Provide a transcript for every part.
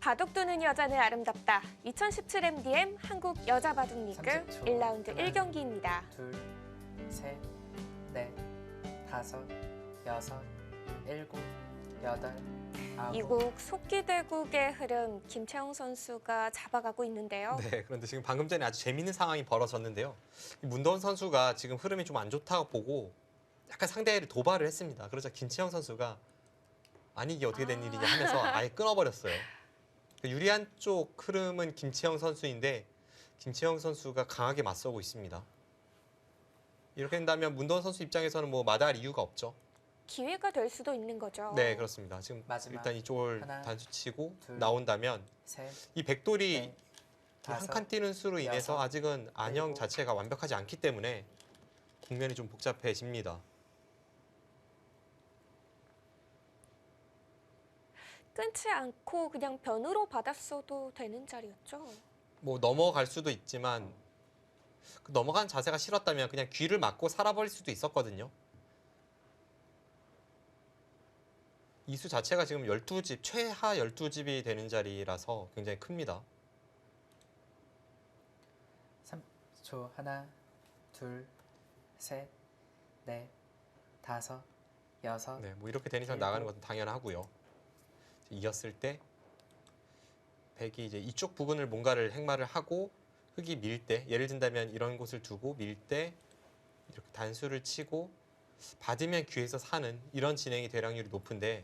바둑 두는 여자는 아름답다. 2017 MDM 한국 여자 바둑 리그 30초. 1라운드 하나, 1경기입니다. 둘, 셋, 넷, 다섯, 여섯, 일곱, 여덟, 아홉. 이국 속기대국의 흐름 김채영 선수가 잡아가고 있는데요. 네, 그런데 지금 방금 전에 아주 재밌는 상황이 벌어졌는데요. 이 문도원 선수가 지금 흐름이 좀 안 좋다고 보고 약간 상대를 도발을 했습니다. 그러자 김채영 선수가 아니 이게 어떻게 된 일이냐 하면서 아예 끊어버렸어요. 유리한 쪽 흐름은 김채영 선수인데 김채영 선수가 강하게 맞서고 있습니다. 이렇게 된다면 문도원 선수 입장에서는 뭐 마다할 이유가 없죠. 기회가 될 수도 있는 거죠. 네, 그렇습니다. 지금 마지막. 일단 이쪽을 하나, 단수치고 둘, 나온다면 셋, 이 백돌이 넷, 한 다섯, 칸 뛰는 수로 인해서 여섯, 아직은 안형 일곱. 자체가 완벽하지 않기 때문에 국면이 좀 복잡해집니다. 끊지 않고 그냥 변으로 받았어도 되는 자리였죠. 뭐 넘어갈 수도 있지만 그 넘어가는 자세가 싫었다면 그냥 귀를 막고 살아버릴 수도 있었거든요. 이수 자체가 지금 12집, 최하 12집이 되는 자리라서 굉장히 큽니다. 3초. 하나, 둘, 셋, 넷, 다섯, 여섯. 네, 뭐 이렇게 된 이상 일곱. 나가는 것은 당연하고요. 이었을 때 백이 이제 이쪽 부분을 뭔가를 행마를 하고 흙이 밀 때, 예를 든다면 이런 곳을 두고 밀 때 이렇게 단수를 치고 받으면 귀에서 사는 이런 진행이 될 확률이 높은데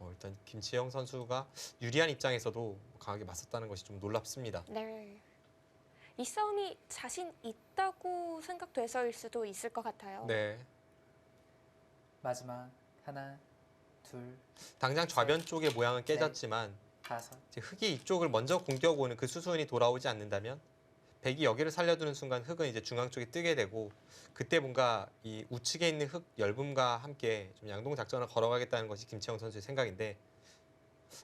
일단 김치영 선수가 유리한 입장에서도 강하게 맞섰다는 것이 좀 놀랍습니다. 네. 이 싸움이 자신 있다고 생각돼서일 수도 있을 것 같아요. 네, 마지막. 하나, 둘, 당장 좌변 쪽의 모양은 깨졌지만 다섯. 이제 흙이 이쪽을 먼저 공격 오는 그 수순이 돌아오지 않는다면 백이 여기를 살려두는 순간 흙은 이제 중앙 쪽에 뜨게 되고 그때 뭔가 이 우측에 있는 흙 열분과 함께 좀 양동 작전을 걸어가겠다는 것이 김채영 선수의 생각인데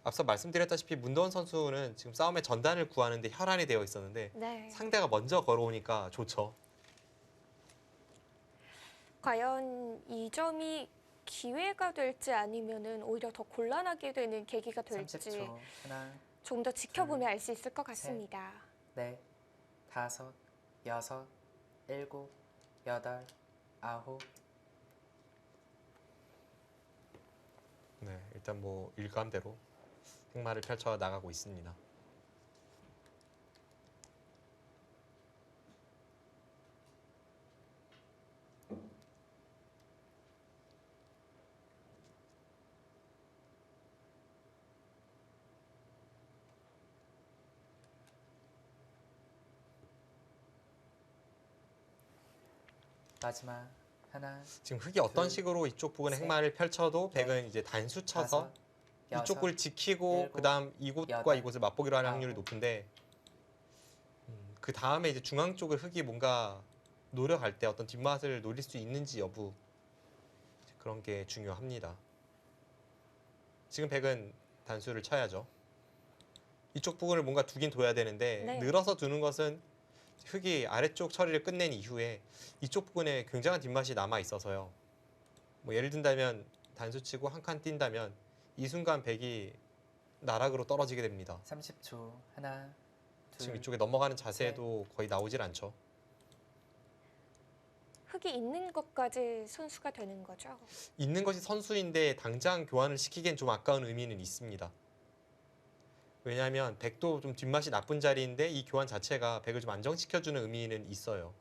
앞서 말씀드렸다시피 문도원 선수는 지금 싸움의 전단을 구하는데 혈안이 되어 있었는데 네. 상대가 먼저 걸어오니까 좋죠. 과연 이 점이 기회가 될지 아니면은 오히려 더 곤란하게 되는 계기가 될지 30초. 하나, 좀 더 지켜보면 알 수 있을 것 같습니다. 넷, 다섯, 여섯, 일곱, 여덟, 아홉. 네, 일단 뭐 일감대로 행마를 펼쳐 나가고 있습니다. 마지막. 하나, 지금 흙이 어떤 둘, 식으로 이쪽 부분에 셋, 행마를 펼쳐도 넷, 백은 이제 단수 쳐서 다섯, 여섯, 이쪽을 지키고 일곱, 그다음 이곳과 여덟, 이곳을 맞보기로 하는 아홉. 확률이 높은데 그 다음에 이제 중앙 쪽을 흙이 뭔가 노려갈 때 어떤 뒷맛을 노릴 수 있는지 여부 그런 게 중요합니다. 지금 백은 단수를 쳐야죠. 이쪽 부분을 뭔가 두긴 둬야 되는데 네. 늘어서 두는 것은 흙이 아래쪽 처리를 끝낸 이후에 이쪽 부분에 굉장한 뒷맛이 남아 있어서요. 뭐 예를 든다면 단수 치고 한 칸 뛴다면 이 순간 백이 나락으로 떨어지게 됩니다. 30초. 하나, 둘, 지금 이쪽에 넘어가는 자세도 거의 나오질 않죠. 흙이 있는 것까지 선수가 되는 거죠. 있는 것이 선수인데 당장 교환을 시키기엔 좀 아까운 의미는 있습니다. 왜냐하면 백도 좀 뒷맛이 나쁜 자리인데 이 교환 자체가 백을 좀 안정시켜주는 의미는 있어요.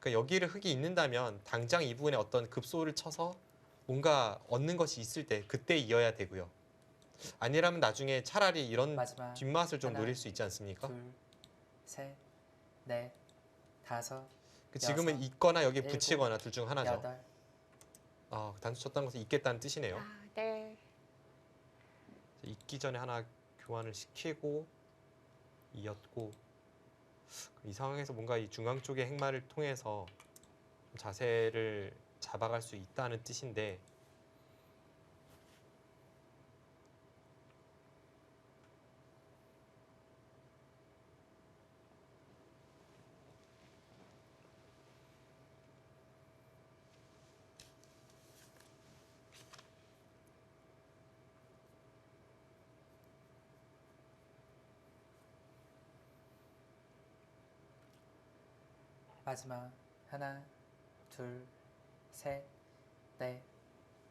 그러니까 여기를 흙이 있는다면 당장 이 부분에 어떤 급소를 쳐서 뭔가 얻는 것이 있을 때 그때 이어야 되고요. 아니라면 나중에 차라리 이런 마지막. 뒷맛을 좀 하나, 노릴 수 있지 않습니까? 둘, 셋, 넷, 다섯, 지금은 여섯, 있거나 여기 일곱, 붙이거나 둘 중 하나죠. 여덟. 단수 쳤다는 것은 있겠다는 뜻이네요. 아, 네. 있기 전에 하나 교환을 시키고 이었고 이 상황에서 뭔가 이 중앙 쪽의 행마를 통해서 자세를 잡아갈 수 있다는 뜻인데 마지막 하나, 둘, 셋, 넷,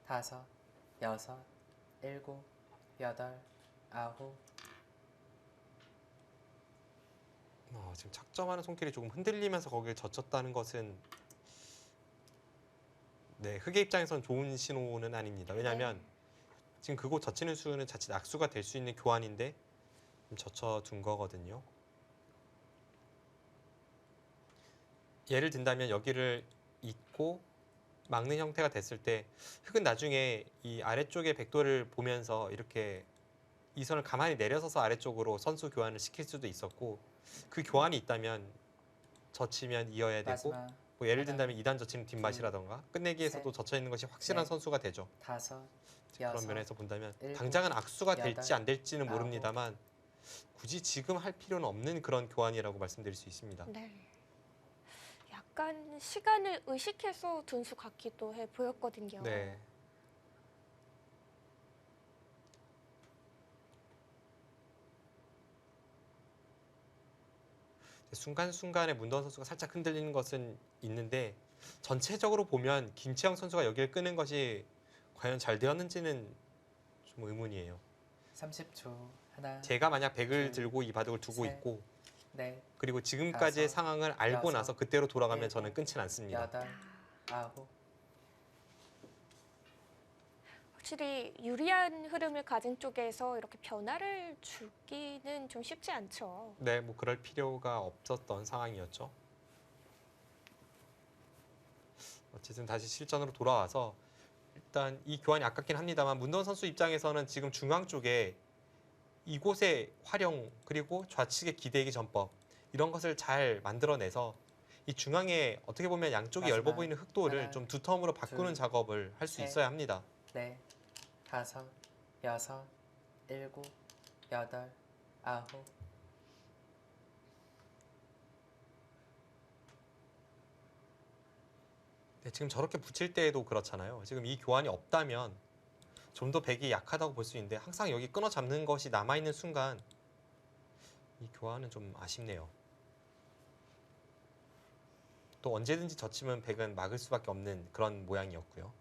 다섯, 여섯, 일곱, 여덟, 아홉. 지금 착점하는 손길이 조금 흔들리면서 거기를 젖혔다는 것은 네, 흑의 입장에선 좋은 신호는 아닙니다. 왜냐하면 지금 그곳 젖히는 수는 자칫 악수가 될 수 있는 교환인데 좀 젖혀둔 거거든요. 예를 든다면 여기를 잇고 막는 형태가 됐을 때 흑은 나중에 이 아래쪽의 백도를 보면서 이렇게 이 선을 가만히 내려서서 아래쪽으로 선수 교환을 시킬 수도 있었고, 그 교환이 있다면 젖히면 이어야 되고, 마지막 뭐 예를 하나, 든다면 2단 젖히는 뒷맛이라던가 끝내기에서도 셋, 젖혀 있는 것이 확실한 넷, 선수가 되죠. 다섯, 그런 여섯, 면에서 본다면 일곱, 당장은 악수가 될지 여덟, 안 될지는 아홉. 모릅니다만 굳이 지금 할 필요는 없는 그런 교환이라고 말씀드릴 수 있습니다. 네. 약간 시간을 의식해서 둔 수 같기도 해 보였거든요. 네. 순간순간에 문도원 선수가 살짝 흔들리는 것은 있는데 전체적으로 보면 김치영 선수가 여기를 끄는 것이 과연 잘 되었는지는 좀 의문이에요. 30초. 하나, 제가 만약 백을 둘, 들고 이 바둑을 두고 셋, 있고 넷, 그리고 지금까지의 다섯, 상황을 알고 여섯, 나서 그때로 돌아가면 일곱, 저는 끊진 않습니다. 여덟, 아홉. 확실히 유리한 흐름을 가진 쪽에서 이렇게 변화를 주기는 좀 쉽지 않죠. 네, 뭐 그럴 필요가 없었던 상황이었죠. 어쨌든 다시 실전으로 돌아와서 일단 이 교환이 아깝긴 합니다만 문도원 선수 입장에서는 지금 중앙 쪽에 이곳의 활용 그리고 좌측의 기대기 전법 이런 것을 잘 만들어내서 이 중앙에 어떻게 보면 양쪽이 마지막 얇아 보이는 흑도를 하나, 좀 두텀으로 바꾸는 둘, 작업을 할 수 셋. 있어야 합니다. 넷, 다섯, 여섯, 일곱, 여덟, 아홉. 네, 지금 저렇게 붙일 때에도 그렇잖아요. 지금 이 교환이 없다면 좀 더 백이 약하다고 볼 수 있는데 항상 여기 끊어 잡는 것이 남아있는 순간 이 교환은 좀 아쉽네요. 또 언제든지 젖히면 백은 막을 수밖에 없는 그런 모양이었고요.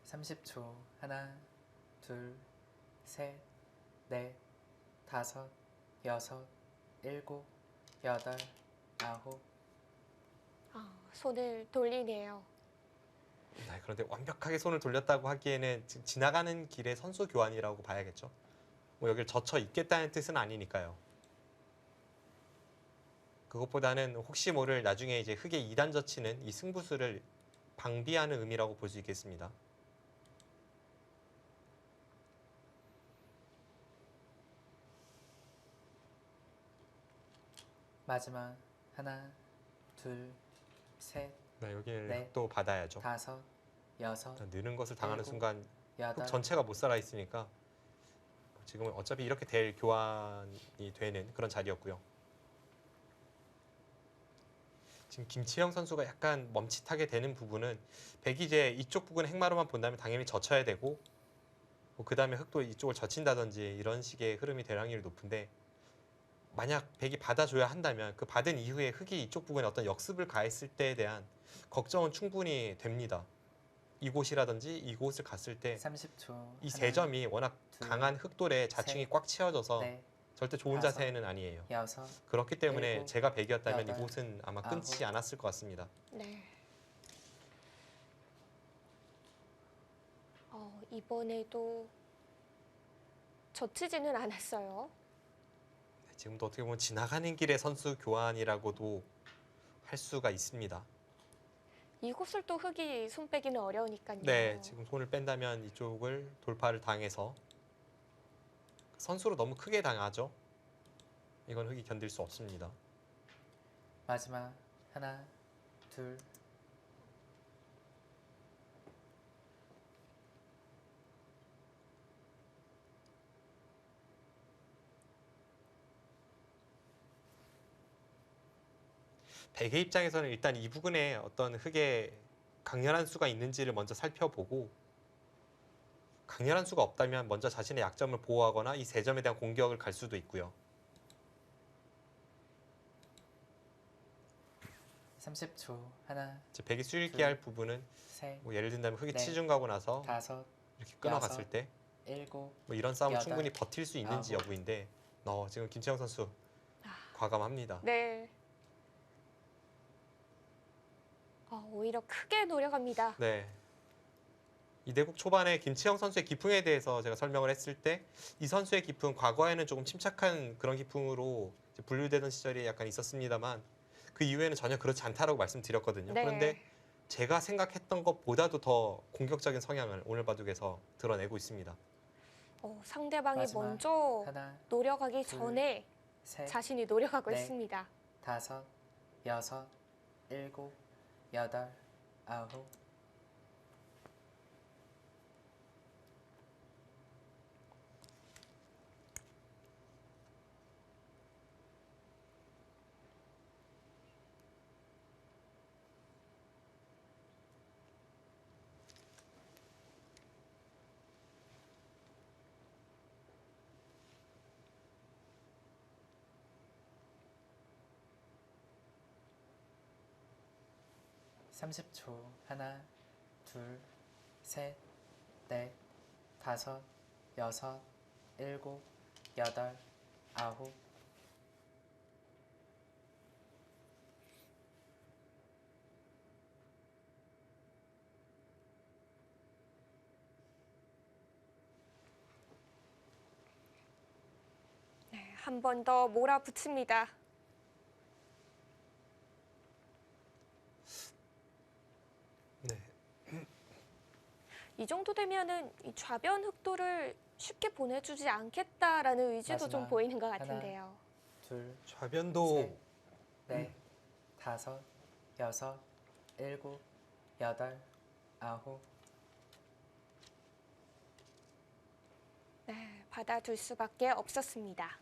(30초) 하나, 둘, 셋, 넷, 다섯, 여섯, 일곱, 여덟, 아홉. 손을 돌리네요. 네, 그런데 완벽하게 손을 돌렸다고 하기에는 지금 지나가는 길의 선수 교환이라고 봐야겠죠. 뭐 여기를 젖혀 있겠다는 뜻은 아니니까요. 그것보다는 혹시 모를 나중에 이제 흑의 2단 젖히는 이 승부수를 방비하는 의미라고 볼 수 있겠습니다. 마지막 하나, 둘, 셋, 네, 여기를 네. 또 받아야죠. 다섯, 여섯, 느는 것을 당하는 일곱, 순간 흑 여덟. 전체가 못 살아 있으니까 지금은 어차피 이렇게 될 교환이 되는 그런 자리였고요. 지금 김치영 선수가 약간 멈칫하게 되는 부분은 백이 이제 이쪽 부분 핵마루만 본다면 당연히 젖혀야 되고 뭐 그다음에 흑도 이쪽을 젖힌다든지 이런 식의 흐름이 될 확률이 높은데 만약 백이 받아줘야 한다면 그 받은 이후에 흑이 이쪽 부분에 어떤 역습을 가했을 때에 대한 걱정은 충분히 됩니다. 이곳이라든지 이곳을 갔을 때 30초. 이 세 점이 워낙 둘, 강한 흑돌에 자충이 셋, 꽉 채워져서 넷, 절대 좋은 다섯, 자세는 아니에요. 여섯, 그렇기 때문에 일곱, 제가 백이었다면 여덟, 이곳은 아마 끊지 아홉. 않았을 것 같습니다. 네. 이번에도 젖히지는 않았어요. 지금도 어떻게 보면 지나가는 길의 선수 교환이라고도 할 수가 있습니다. 이곳을 또 흑이 손 빼기는 어려우니까요. 네, 지금 손을 뺀다면 이쪽을 돌파를 당해서 선수로 너무 크게 당하죠. 이건 흑이 견딜 수 없습니다. 마지막 하나, 둘. 백의 입장에서는 일단 이 부분에 어떤 흑의 강렬한 수가 있는지를 먼저 살펴보고 강렬한 수가 없다면 먼저 자신의 약점을 보호하거나 이 세 점에 대한 공격을 갈 수도 있고요. 30초. 하나, 이제 백이 수읽기 둘, 할 부분은 셋, 뭐 예를 든다면 흙이 넷, 치중 가고 나서 다섯, 이렇게 끊어갔을 여섯, 때 일곱, 뭐 이런 싸움을 여덟, 충분히 버틸 수 있는지 아홉. 여부인데 지금 김치영 선수 아. 과감합니다. 네. 오히려 크게 노려갑니다. 네. 이 대국 초반에 김치영 선수의 기풍에 대해서 제가 설명을 했을 때 이 선수의 기풍 과거에는 조금 침착한 그런 기풍으로 이제 분류되던 시절이 약간 있었습니다만 그 이후에는 전혀 그렇지 않다라고 말씀드렸거든요. 네. 그런데 제가 생각했던 것보다도 더 공격적인 성향을 오늘 바둑에서 드러내고 있습니다. 상대방이 마지막. 먼저 하나, 노려가기 둘, 전에 셋, 자신이 노려가고 넷. 있습니다. 다섯, 여섯, 일곱, 여덟, 아홉. 삼십 초. 하나, 둘, 셋, 넷, 다섯, 여섯, 일곱, 여덟, 아홉. 네, 한 번 더 몰아붙입니다. 네. 이 정도 되면은 이 좌변 흑도를 쉽게 보내주지 않겠다라는 의지도 좀 마지막. 보이는 것 하나. 같은데요. 둘, 좌변도 셋, 넷, 다섯, 여섯, 일곱, 여덟, 아홉. 네, 받아둘 수밖에 없었습니다.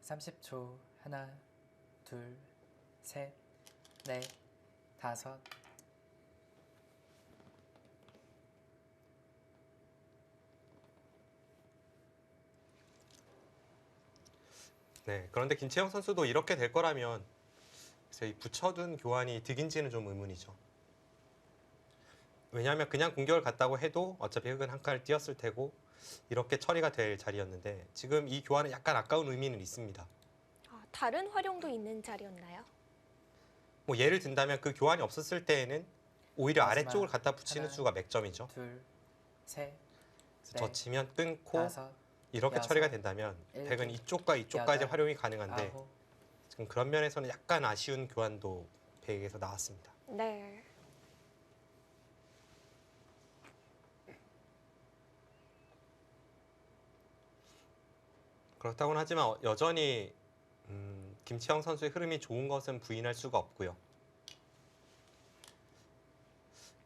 삼십 초. 하나, 둘, 셋, 넷, 다섯. 네. 그런데 김채영 선수도 이렇게 될 거라면 글쎄 이 붙여둔 교환이 득인지는 좀 의문이죠. 왜냐하면 그냥 공격을 갔다고 해도 어차피 흙은 한 칸을 띄었을 테고 이렇게 처리가 될 자리였는데 지금 이 교환은 약간 아까운 의미는 있습니다. 다른 활용도 있는 자리였나요? 뭐 예를 든다면 그 교환이 없었을 때에는 오히려 마지막. 아래쪽을 갖다 붙이는 하나. 수가 맥점이죠. 둘, 셋, 그래서 젖히면 끊고 다섯, 이렇게 여섯, 처리가 된다면 일곱, 백은 이쪽과 이쪽까지 여덟, 활용이 가능한데 아홉. 지금 그런 면에서는 약간 아쉬운 교환도 백에서 나왔습니다. 네. 그렇다고는 하지만 여전히 김치영 선수의 흐름이 좋은 것은 부인할 수가 없고요.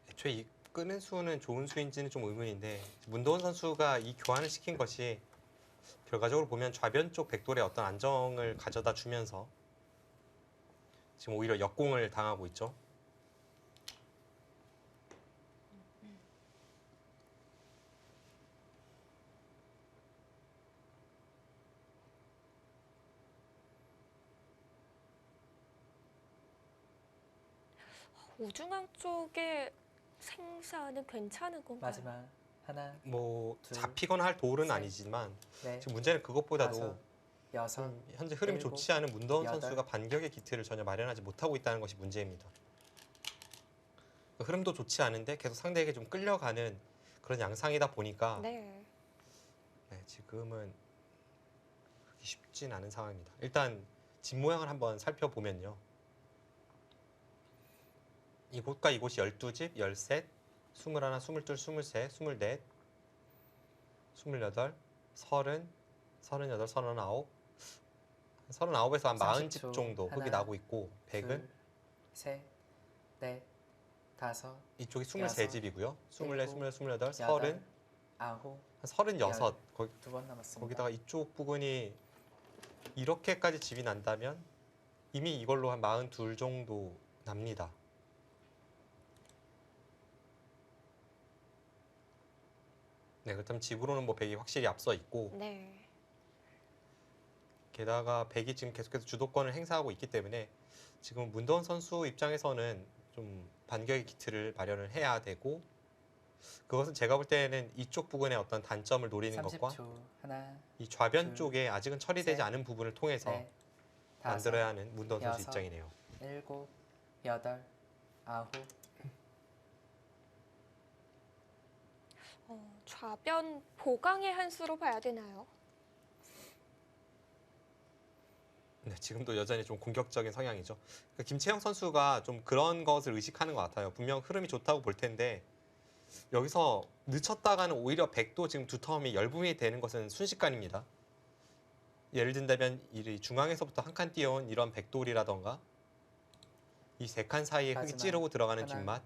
애초에 이 끄는 수는 좋은 수인지는 좀 의문인데 문도원 선수가 이 교환을 시킨 것이 결과적으로 보면 좌변 쪽 백돌에 어떤 안정을 가져다 주면서 지금 오히려 역공을 당하고 있죠. 우중앙 쪽의 생사는 괜찮은 건가요? 마지막. 하나, 뭐 둘, 잡히거나 할 돌은 셋, 아니지만 넷, 지금 문제는 그것보다도 다섯, 여섯, 현재 흐름이 일곱, 좋지 않은 문도원 여덟. 선수가 반격의 기틀을 전혀 마련하지 못하고 있다는 것이 문제입니다. 흐름도 좋지 않은데 계속 상대에게 좀 끌려가는 그런 양상이다 보니까 네. 네, 지금은 그렇게 쉽진 않은 상황입니다. 일단 집 모양을 한번 살펴보면요. 이곳과 이곳이 12집, 13, 21, 22, 23, 24, 28, 30, 38, 39, 39에서 한 40집 30초. 정도 흙이 하나, 나고 있고 백은 둘, 셋, 넷, 다섯, 이쪽이 여섯, 23집이고요. 24, 일곱, 28, 30, 여덟, 아홉, 36. 두 번 남았습니다. 거기다가 이쪽 부분이 이렇게까지 집이 난다면 이미 이걸로 한 42 정도 납니다. 네, 그렇다면 집으로는 뭐 백이 확실히 앞서 있고 네. 게다가 백이 지금 계속해서 주도권을 행사하고 있기 때문에 지금 문도원 선수 입장에서는 좀 반격의 기틀을 마련을 해야 되고 그것은 제가 볼 때는 이쪽 부분의 어떤 단점을 노리는 것과 30초. 하나, 이 좌변 둘, 쪽에 아직은 처리되지 셋, 않은 부분을 통해서 넷, 다섯, 만들어야 하는 문도원 선수 여섯, 입장이네요. 일곱, 여덟, 아홉, 좌변 보강의 한 수로 봐야 되나요? 네, 지금도 여전히 좀 공격적인 성향이죠. 그러니까 김채영 선수가 좀 그런 것을 의식하는 것 같아요. 분명 흐름이 좋다고 볼 텐데 여기서 늦췄다가는 오히려 백도 지금 두 텀이 열분이 되는 것은 순식간입니다. 예를 든다면 이 중앙에서부터 한 칸 뛰어온 이런 백돌이라던가 이 세 칸 사이에 흙이 마지막 찌르고 들어가는 하나, 뒷맛,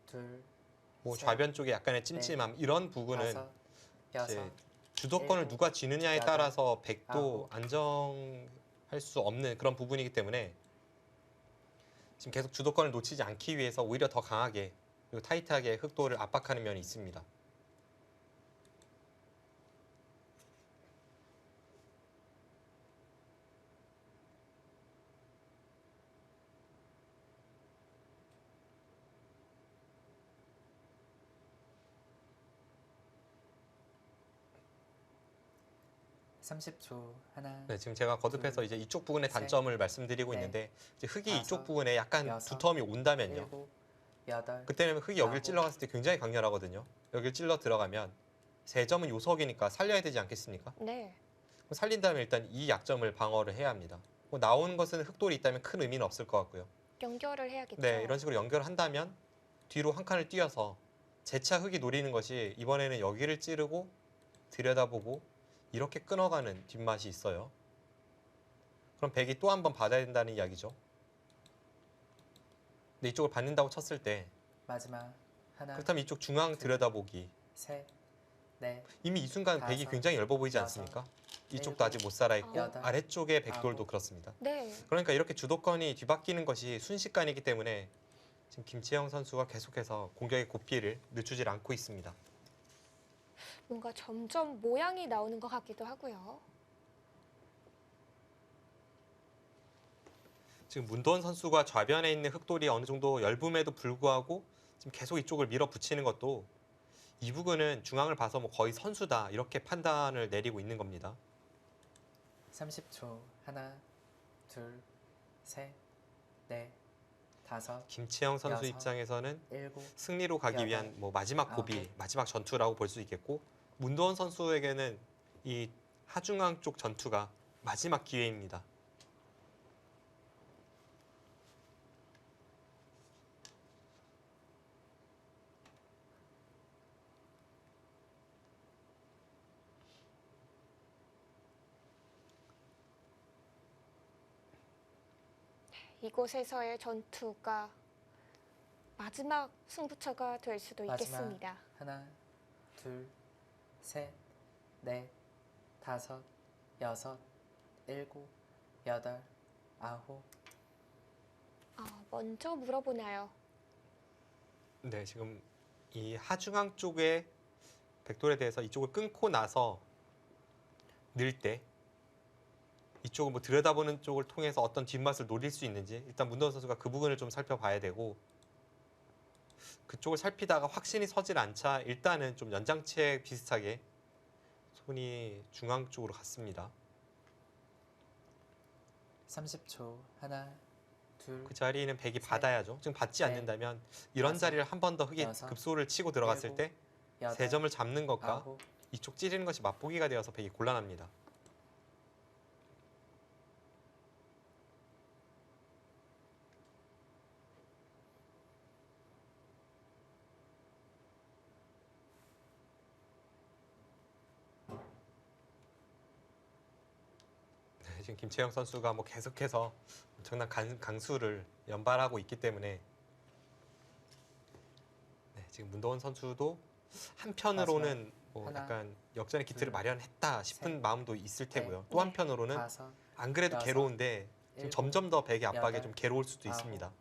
둘, 뭐 셋, 좌변 쪽에 약간의 찜찜함 이런 부분은 다섯, 이제 여섯, 주도권을 일곱, 누가 쥐느냐에 여덟, 따라서 백도 아홉. 안정할 수 없는 그런 부분이기 때문에 지금 계속 주도권을 놓치지 않기 위해서 오히려 더 강하게 그리고 타이트하게 흑도를 압박하는 면이 있습니다. 삼십 초. 하나, 네, 지금 제가 거듭해서 이제 이쪽 부분의 셋, 단점을 말씀드리고 넷, 있는데 이제 흙이 다섯, 이쪽 부분에 약간 여섯, 두 텀이 온다면요. 일곱, 여덟, 그때는 흙이 여길 아홉. 찔러갔을 때 굉장히 강렬하거든요. 여길 찔러 들어가면 세 점은 요석이니까 살려야 되지 않겠습니까? 네. 그럼 살린다면 일단 이 약점을 방어를 해야 합니다. 뭐 나오는 것은 흙돌이 있다면 큰 의미는 없을 것 같고요. 연결을 해야겠죠. 네, 이런 식으로 연결을 한다면 뒤로 한 칸을 뛰어서 재차 흙이 노리는 것이 이번에는 여기를 찌르고 들여다보고 이렇게 끊어가는 뒷맛이 있어요. 그럼 백이 또 한 번 받아야 된다는 이야기죠. 근데 이쪽을 받는다고 쳤을 때 마지막 하나, 그렇다면 이쪽 중앙 들여다보기 셋, 넷, 이미 이 순간 백이 다섯, 굉장히 얇아 보이지 여섯, 않습니까? 이쪽도 일곱, 아직 못 살아 있고 여덟, 아래쪽의 백돌도 아홉. 그렇습니다. 네. 그러니까 이렇게 주도권이 뒤바뀌는 것이 순식간이기 때문에 지금 김치영 선수가 계속해서 공격의 고삐를 늦추질 않고 있습니다. 뭔가 점점 모양이 나오는 것 같기도 하고요. 지금 문도원 선수가 좌변에 있는 흑돌이 어느 정도 열붐에도 불구하고 지금 계속 이쪽을 밀어붙이는 것도 이 부분은 중앙을 봐서 뭐 거의 선수다 이렇게 판단을 내리고 있는 겁니다. 30초. 하나, 둘, 셋, 넷, 다섯, 김채영 선수 여섯, 입장에서는 일곱, 승리로 가기 여덟, 위한 뭐 마지막 고비, 아홉. 마지막 전투라고 볼 수 있겠고 문도원 선수에게는 이 하중앙 쪽 전투가 마지막 기회입니다. 이곳에서의 전투가 마지막 승부처가 될 수도 마지막. 있겠습니다. 하나, 둘, 셋, 넷, 다섯, 여섯, 일곱, 여덟, 아홉. 먼저 물어보나요? 네, 지금 이 하중앙 쪽의 백돌에 대해서 이쪽을 끊고 나서 늘 때 이쪽을 뭐 들여다보는 쪽을 통해서 어떤 뒷맛을 노릴 수 있는지 일단 문도원 선수가 그 부분을 좀 살펴봐야 되고 그쪽을 살피다가 확신이 서질 않자 일단은 좀 연장체 비슷하게 손이 중앙 쪽으로 갔습니다. 30초. 하나, 둘, 그 자리는 백이 셋, 받아야죠. 지금 받지 넷, 않는다면 이런 다섯, 자리를 한 번 더 흙에 여섯, 급소를 치고 들어갔을 일곱, 때 여덟, 세 점을 잡는 것과 아홉. 이쪽 찌르는 것이 맛보기가 되어서 백이 곤란합니다. 네, 지금 김채영 선수가 뭐 계속해서 엄청난 강수를 연발하고 있기 때문에 네, 지금 문도원 선수도 한편으로는 뭐 하나, 약간 역전의 기틀을 둘, 마련했다 싶은 셋, 마음도 있을 테고요. 넷, 또 한편으로는 다섯, 안 그래도 여섯, 괴로운데 지금 일곱, 점점 더 백의 압박에 여덟, 좀 괴로울 수도 아홉. 있습니다.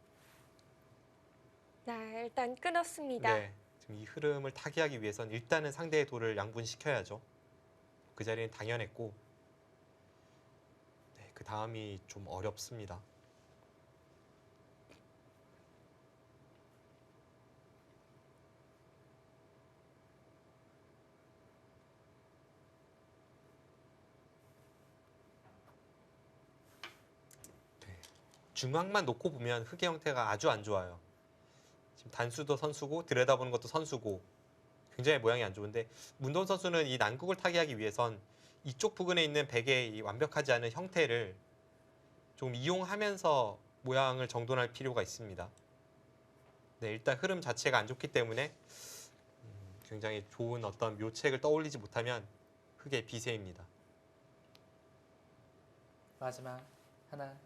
네, 일단 끊었습니다. 네, 지금 이 흐름을 타개하기 위해선 일단은 상대의 돌을 양분시켜야죠. 그 자리는 당연했고, 네, 그 다음이 좀 어렵습니다. 네, 중앙만 놓고 보면 흑의 형태가 아주 안 좋아요. 지금 단수도 선수고 들여다보는 것도 선수고 굉장히 모양이 안 좋은데 문도원 선수는 이 난국을 타개하기 위해선 이쪽 부근에 있는 백의 이 완벽하지 않은 형태를 좀 이용하면서 모양을 정돈할 필요가 있습니다. 네, 일단 흐름 자체가 안 좋기 때문에 굉장히 좋은 어떤 묘책을 떠올리지 못하면 흑의 비세입니다. 마지막 하나,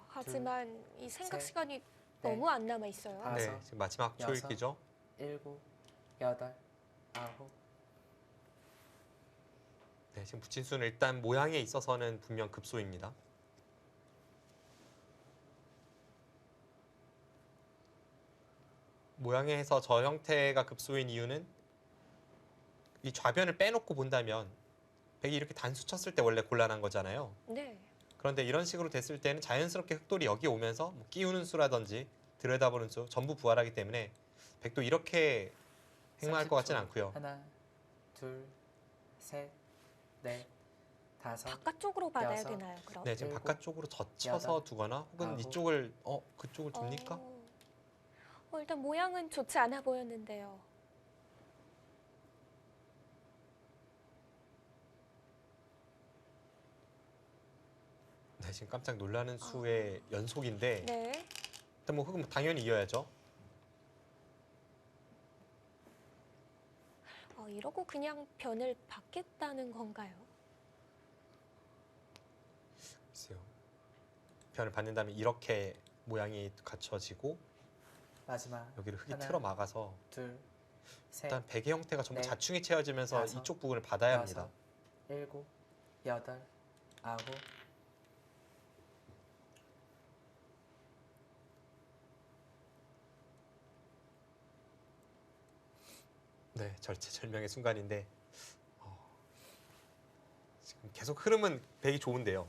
하지만 이 생각 셋, 시간이 넷, 너무 안 남아 있어요. 다섯, 네, 지금 마지막 여섯, 초읽기죠. 일곱, 여덟, 아홉. 네, 지금 부친수는 일단 모양에 있어서는 분명 급소입니다. 모양에서 저 형태가 급소인 이유는 이 좌변을 빼놓고 본다면 백이 이렇게 단수 쳤을 때 원래 곤란한 거잖아요. 네. 그런데 이런 식으로 됐을 때는 자연스럽게 흑돌이 여기 오면서 뭐 끼우는 수라든지 들여다보는 수 전부 부활하기 때문에 백도 이렇게 행망할 것 같진 30초. 않고요. 하나, 둘, 셋, 넷, 다섯, 바깥쪽으로 받아야 여섯, 되나요, 그럼? 네, 지금 일곱, 바깥쪽으로 젖혀서 여덟, 두거나 혹은 아홉. 이쪽을 그쪽을 둡니까? 일단 모양은 좋지 않아 보였는데요. 네, 지금 깜짝 놀라는 수의 연속인데 네. 일단 뭐 흑은 당연히 이어야죠. 이러고 그냥 변을 받겠다는 건가요? 글쎄요. 변을 받는다면 이렇게 모양이 갖춰지고 마지막 여기를 흑이 하나, 틀어 막아서 둘, 셋, 일단 백의 형태가 전부 넷, 자충이 채워지면서 다섯, 이쪽 부분을 받아야 합니다. 여섯, 일곱, 여덟, 아홉. 네, 절체절명의 순간인데 지금 계속 흐름은 백이 좋은데요.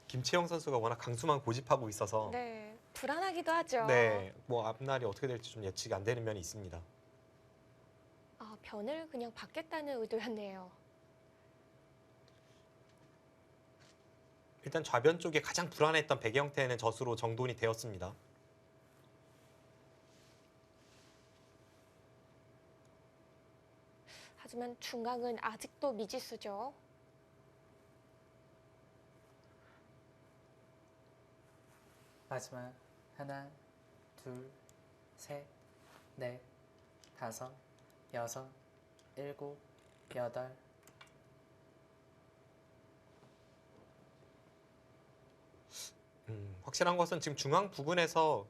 김채영 선수가 워낙 강수만 고집하고 있어서 네. 불안하기도 하죠. 네, 뭐 앞날이 어떻게 될지 좀 예측이 안 되는 면이 있습니다. 변을 그냥 받겠다는 의도였네요. 일단 좌변 쪽에 가장 불안했던 백의 형태는 젖으로 정돈이 되었습니다. 하지만 중앙은 아직도 미지수죠. 마지막 하나, 둘, 셋, 넷, 다섯, 여섯, 일곱, 여덟. 확실한 것은 지금 중앙 부근에서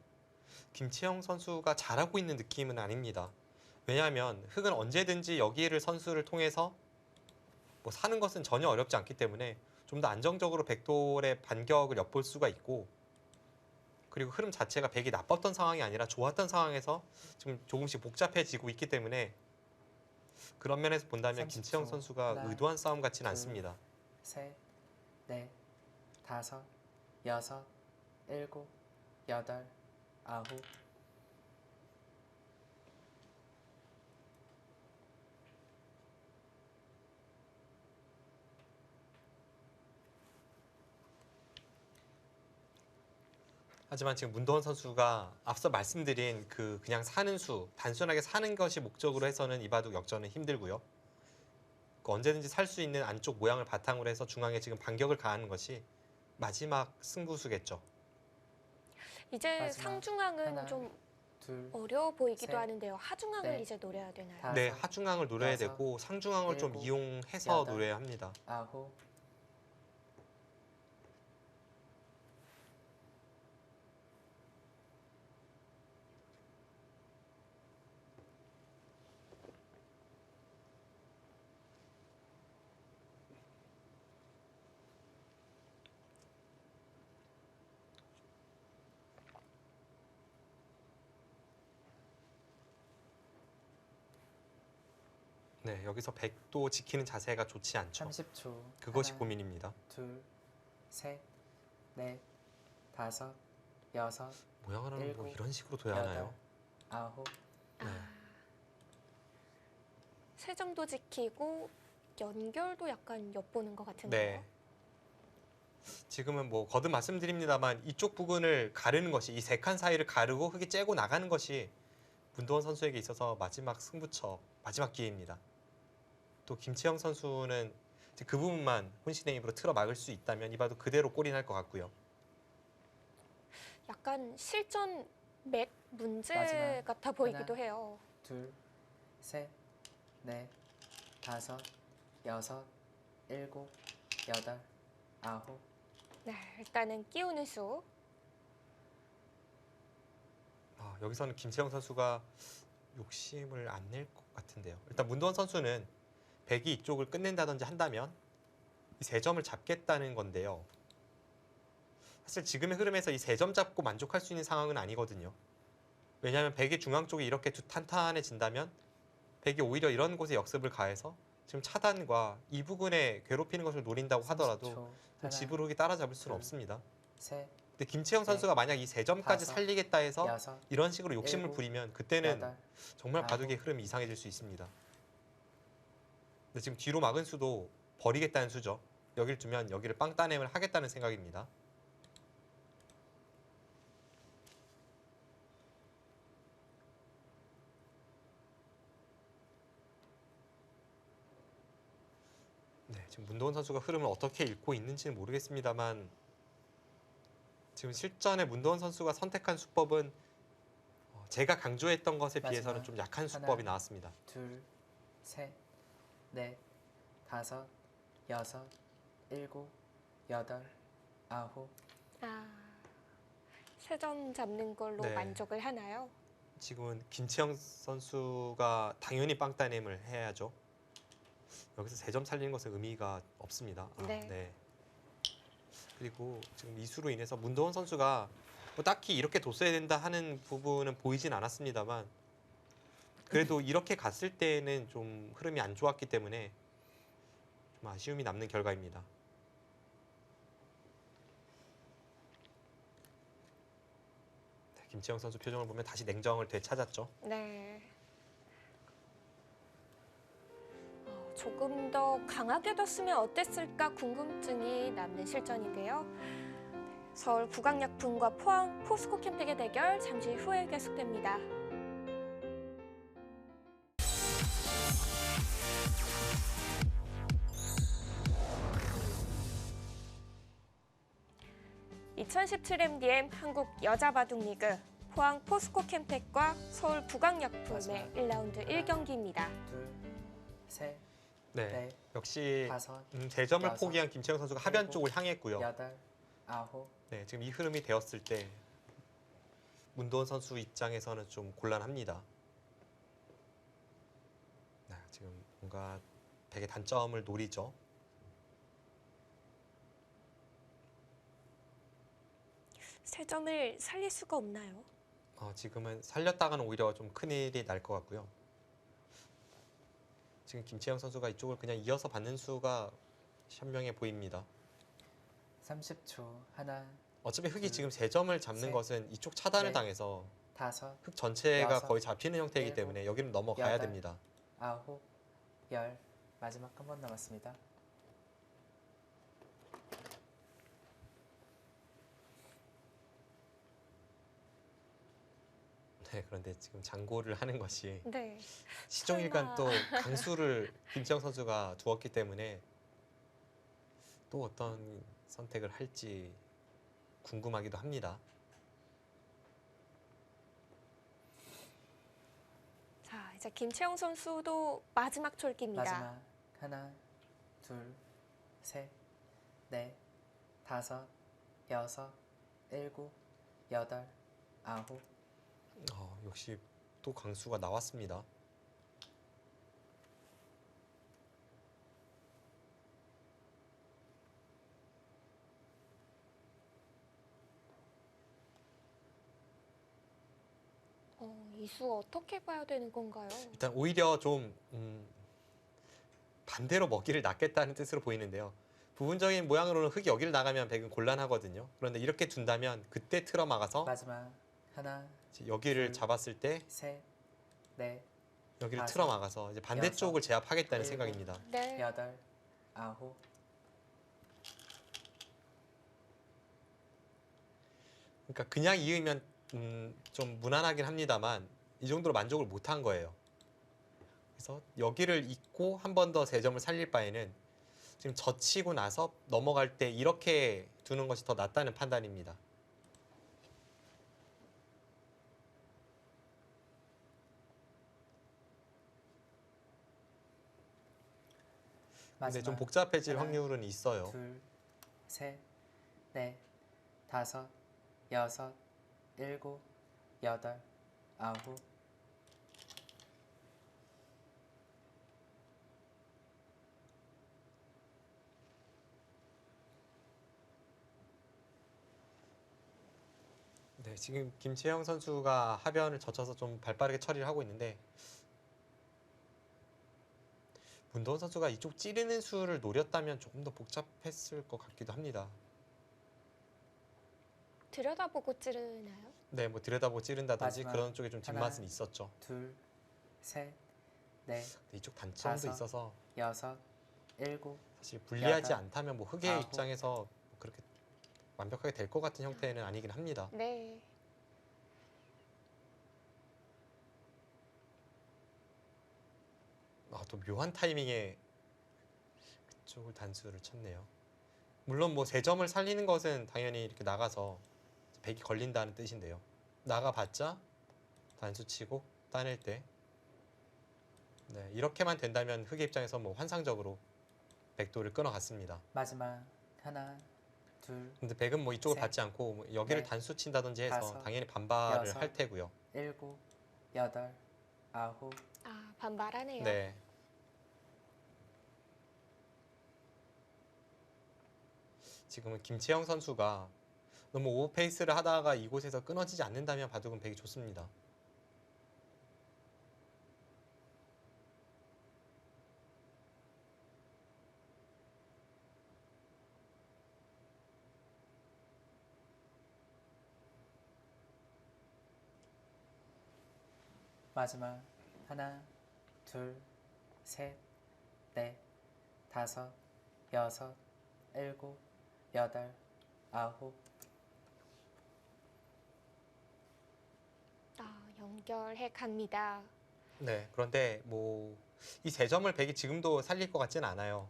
김채영 선수가 잘하고 있는 느낌은 아닙니다. 왜냐하면 흑은 언제든지 여기를 선수를 통해서 뭐 사는 것은 전혀 어렵지 않기 때문에 좀 더 안정적으로 백돌의 반격을 엿볼 수가 있고 그리고 흐름 자체가 백이 나빴던 상황이 아니라 좋았던 상황에서 지금 조금씩 복잡해지고 있기 때문에 그런 면에서 본다면 30초. 김채영 선수가 하나, 의도한 싸움 같지는 둘, 않습니다. 셋, 넷, 다섯, 여섯, 일곱, 여덟, 아홉. 하지만 지금 문도원 선수가 앞서 말씀드린 그 그냥 사는 수, 단순하게 사는 것이 목적으로 해서는 이 바둑 역전은 힘들고요. 그 언제든지 살 수 있는 안쪽 모양을 바탕으로 해서 중앙에 지금 반격을 가하는 것이 마지막 승부수겠죠. 이제 마지막 상중앙은 하나, 좀 둘, 어려워 보이기도 셋, 하는데요. 하중앙을 넷, 이제 노려야 되나요? 다섯, 네, 하중앙을 노려야 여섯, 되고 상중앙을 좀 일곱, 이용해서 여덟. 노려야 합니다. 아홉. 네, 여기서 100도 지키는 자세가 좋지 않죠. 30초. 그것이 하나, 고민입니다. 둘, 셋, 넷, 다섯, 여섯, 모양을 하는 뭐 일곱, 이런 식으로 둬야 여덟, 하나요? 아홉. 네. 세 점도 지키고 연결도 약간 엿보는 것 같은데요. 네. 지금은 뭐 거듭 말씀드립니다만 이쪽 부분을 가르는 것이 이 세 칸 사이를 가르고 흙이 째고 나가는 것이 문도원 선수에게 있어서 마지막 승부처, 마지막 기회입니다. 또 김채영 선수는 이제 그 부분만 혼신의 힘으로 틀어 막을 수 있다면 이봐도 그대로 골이 날 것 같고요. 약간 실전 맥 문제 마지막 같아 보이기도 하나. 해요. 둘, 셋, 넷, 다섯, 여섯, 일곱, 여덟, 아홉. 네, 일단은 끼우는 수. 여기서는 김채영 선수가 욕심을 안 낼 것 같은데요. 일단 문도원 선수는 백이 이쪽을 끝낸다든지 한다면 이 세 점을 잡겠다는 건데요. 사실 지금의 흐름에서 이 세 점 잡고 만족할 수 있는 상황은 아니거든요. 왜냐하면 백의 중앙 쪽이 이렇게 탄탄해진다면 백이 오히려 이런 곳에 역습을 가해서 지금 차단과 이 부분에 괴롭히는 것을 노린다고 하더라도 30초. 하나, 집으로 흙이 따라잡을 수는 둘, 없습니다. 셋, 근데 김채영 선수가 만약 이 세 점까지 다섯, 살리겠다 해서 여섯, 이런 식으로 욕심을 일곱, 부리면 그때는 여덟, 정말 아홉. 바둑의 흐름이 이상해질 수 있습니다. 근데 지금 뒤로 막은 수도 버리겠다는 수죠. 여길 두면 여기를 빵 따냄을 하겠다는 생각입니다. 네, 지금 문도원 선수가 흐름을 어떻게 읽고 있는지는 모르겠습니다만 지금 실전에 문도원 선수가 선택한 수법은 제가 강조했던 것에 비해서는 마지막 좀 약한 하나. 수법이 나왔습니다. 둘, 셋, 넷, 다섯, 여섯, 일곱, 여덟, 아홉. 세 점 잡는 걸로 네. 만족을 하나요? 지금은 김채영 선수가 당연히 빵 따냄을 해야죠. 여기서 세 점 살리는 것은 의미가 없습니다. 네. 그리고 지금 이 수로 인해서 문도원 선수가 뭐 딱히 이렇게 뒀어야 된다 하는 부분은 보이진 않았습니다만 그래도 이렇게 갔을 때는 좀 흐름이 안 좋았기 때문에 좀 아쉬움이 남는 결과입니다. 네, 김채영 선수 표정을 보면 다시 냉정을 되찾았죠. 네. 조금 더 강하게 뒀으면 어땠을까 궁금증이 남는 실전인데요. 서울 국악약품과 포항 포스코 캠팩의 대결 잠시 후에 계속됩니다. (2017) MDM 한국 여자 바둑 리그 포항 포스코 캠팩과 서울 국악약품의 마지막 1라운드 1경기입니다. 둘, 셋, 네, 넷, 역시 다섯, 대점을 여섯, 포기한 김채영 선수가 하변 일곱, 쪽을 향했고요. 여덟, 아홉. 네, 지금 이 흐름이 되었을 때 문도원 선수 입장에서는 좀 곤란합니다. 네, 지금 뭔가 백의 단점을 노리죠. 세 점을 살릴 수가 없나요? 지금은 살렸다가는 오히려 좀 큰일이 날 것 같고요. 지금 김채영 선수가 이쪽을 그냥 이어서 받는 수가 현명해 보입니다. 30초. 하나, 어차피 흙이 둘, 지금 세 점을 잡는 셋, 것은 이쪽 차단을 넷, 당해서 다섯, 흙 전체가 여섯, 거의 잡히는 형태이기 일곱, 때문에 여기는 넘어가야 여덟. 됩니다. 아홉, 열. 마지막 한 번 남았습니다. 네, 그런데 지금 장고를 하는 것이 네. 시종일관 설마. 또 강수를 김채영 선수가 두었기 때문에 또 어떤 선택을 할지 궁금하기도 합니다. 자, 이제 김채영 선수도 마지막 촐기입니다. 마지막 하나, 둘, 셋, 넷, 다섯, 여섯, 일곱, 여덟, 아홉. 역시 또 강수가 나왔습니다. 이 수 어떻게 봐야 되는 건가요? 일단 오히려 좀 반대로 먹이를 낳겠다는 뜻으로 보이는데요. 부분적인 모양으로는 흙이 여기를 나가면 백은 곤란하거든요. 그런데 이렇게 둔다면 그때 틀어 막아서 마지막 하나, 이제 여기를 둘, 잡았을 때 셋, 넷, 여기를 다섯, 틀어 막아서 이제 반대쪽을 여섯, 제압하겠다는 일곱, 생각입니다. 네. 여덟, 아홉. 그러니까 그냥 이으면 좀 무난하긴 합니다만 이 정도로 만족을 못한 거예요. 그래서 여기를 잇고 한 번 더 3점을 살릴 바에는 지금 젖히고 나서 넘어갈 때 이렇게 두는 것이 더 낫다는 판단입니다. 근데 좀 마지막 복잡해질 하나, 확률은 있어요. 둘, 셋, 넷, 다섯, 여섯, 일곱, 여덟, 아홉. 네, 지금 김채영 선수가 하변을 젖혀서 좀 발빠르게 처리를 하고 있는데 문도원 선수가 이쪽 찌르는 수를 노렸다면 조금 더 복잡했을 것 같기도 합니다. 들여다보고 찌르나요? 네, 뭐 들여다보고 찌른다든지 마지막 그런 쪽에 좀 뒷맛은 하나. 있었죠. 둘, 셋, 넷, 근데 이쪽 단점도 다섯, 있어서 여섯, 일곱. 사실 불리하지 여덟, 않다면 뭐 흑의 아홉. 입장에서 뭐 그렇게 완벽하게 될 것 같은 형태는 아니긴 합니다. 네. 또 묘한 타이밍에 그쪽을 단수를 쳤네요. 물론 뭐 3점을 살리는 것은 당연히 이렇게 나가서 백이 걸린다는 뜻인데요. 나가봤자 단수 치고 따낼 때 네, 이렇게만 된다면 흑의 입장에서 뭐 환상적으로 백도를 끊어갔습니다. 마지막 하나, 둘, 근데 백은 뭐 이쪽을 셋, 받지 않고 뭐 여기를 넷, 단수 친다든지 해서 다섯, 당연히 반발을 여섯. 할 테고요. 일곱, 여덟, 아홉. 아, 반발하네요. 네. 지금은 김채영 선수가 너무 오버페이스를 하다가 이곳에서 끊어지지 않는다면 바둑은 백이 좋습니다. 마지막 하나, 둘, 셋, 넷, 다섯, 여섯, 일곱, 여덟, 아홉. 연결해 갑니다. 네. 그런데 뭐 이 3점을 백이 지금도 살릴 것 같지는 않아요.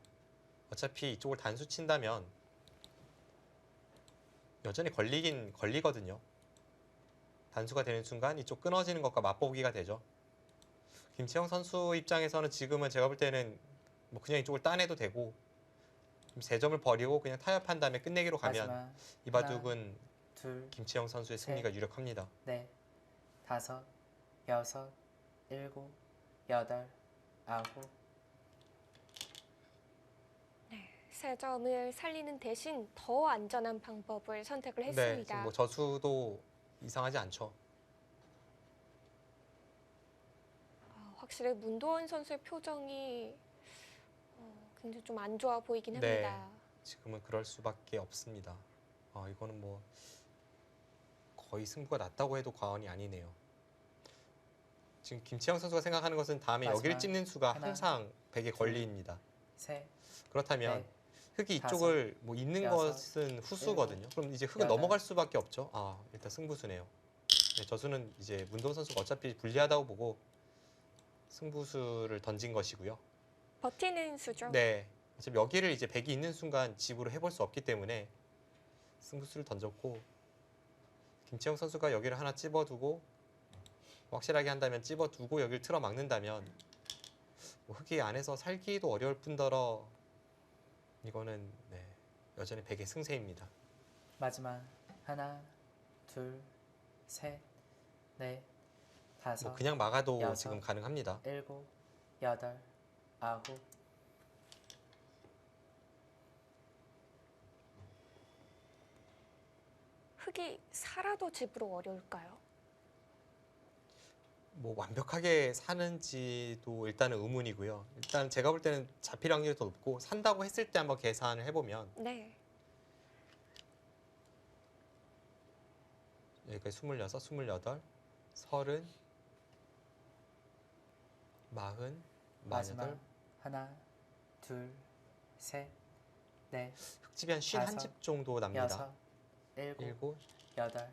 어차피 이쪽을 단수 친다면 여전히 걸리긴 걸리거든요. 단수가 되는 순간 이쪽 끊어지는 것과 맞보기가 되죠. 김채영 선수 입장에서는 지금은 제가 볼 때는 뭐 그냥 이쪽을 따내도 되고 3점을 버리고 그냥 타협한 다음에 끝내기로 가면 마지막 이 바둑은 둘, 김채영 선수의 셋. 승리가 유력합니다. 넷, 다섯, 여섯, 일곱, 여덟, 아홉. 3점을 살리는 대신 더 안전한 방법을 선택을 네, 했습니다. 지금 뭐 저수도 이상하지 않죠. 확실히 문도원 선수의 표정이 굉장히 좀 안 좋아 보이긴 네. 합니다. 지금은 그럴 수밖에 없습니다. 이거는 뭐 거의 승부가 났다고 해도 과언이 아니네요. 지금 김채영 선수가 생각하는 것은 다음에 마지막 여기를 찝는 수가 하나, 항상 백에 걸리입니다. 셋, 그렇다면 넷, 흑이 다섯, 이쪽을 뭐 있는 여섯, 것은 후수거든요. 그럼 이제 흑은 여덟. 넘어갈 수밖에 없죠. 일단 승부수네요. 네, 저수는 이제 문도원 선수가 어차피 불리하다고 보고 승부수를 던진 것이고요. 버티는 수죠. 네, 어차피 여기를 이제 백이 있는 순간 집으로 해볼 수 없기 때문에 승부수를 던졌고 김채영 선수가 여기를 하나 찝어두고 확실하게 한다면 찝어두고 여기를 틀어 막는다면 뭐 흑이 안에서 살기도 어려울 뿐더러 이거는 네, 여전히 백의 승세입니다. 마지막 하나, 둘, 셋, 넷, 다섯, 뭐 그냥 막아도 여섯. 지금 가능합니다. 일곱, 여덟, 아홉. 흑이 살아도 집으로 어려울까요? 뭐 완벽하게 사는지도 일단은 의문이고요. 일단 제가 볼 때는 잡힐 확률이 더 높고 산다고 했을 때 한번 계산을 해보면 네. 여기까지 26, 28, 30, 40, 마지막 48 하나, 둘, 셋, 넷, 흙집이 한 51집 정도 납니다. 여섯, 일곱, 7, 여덟,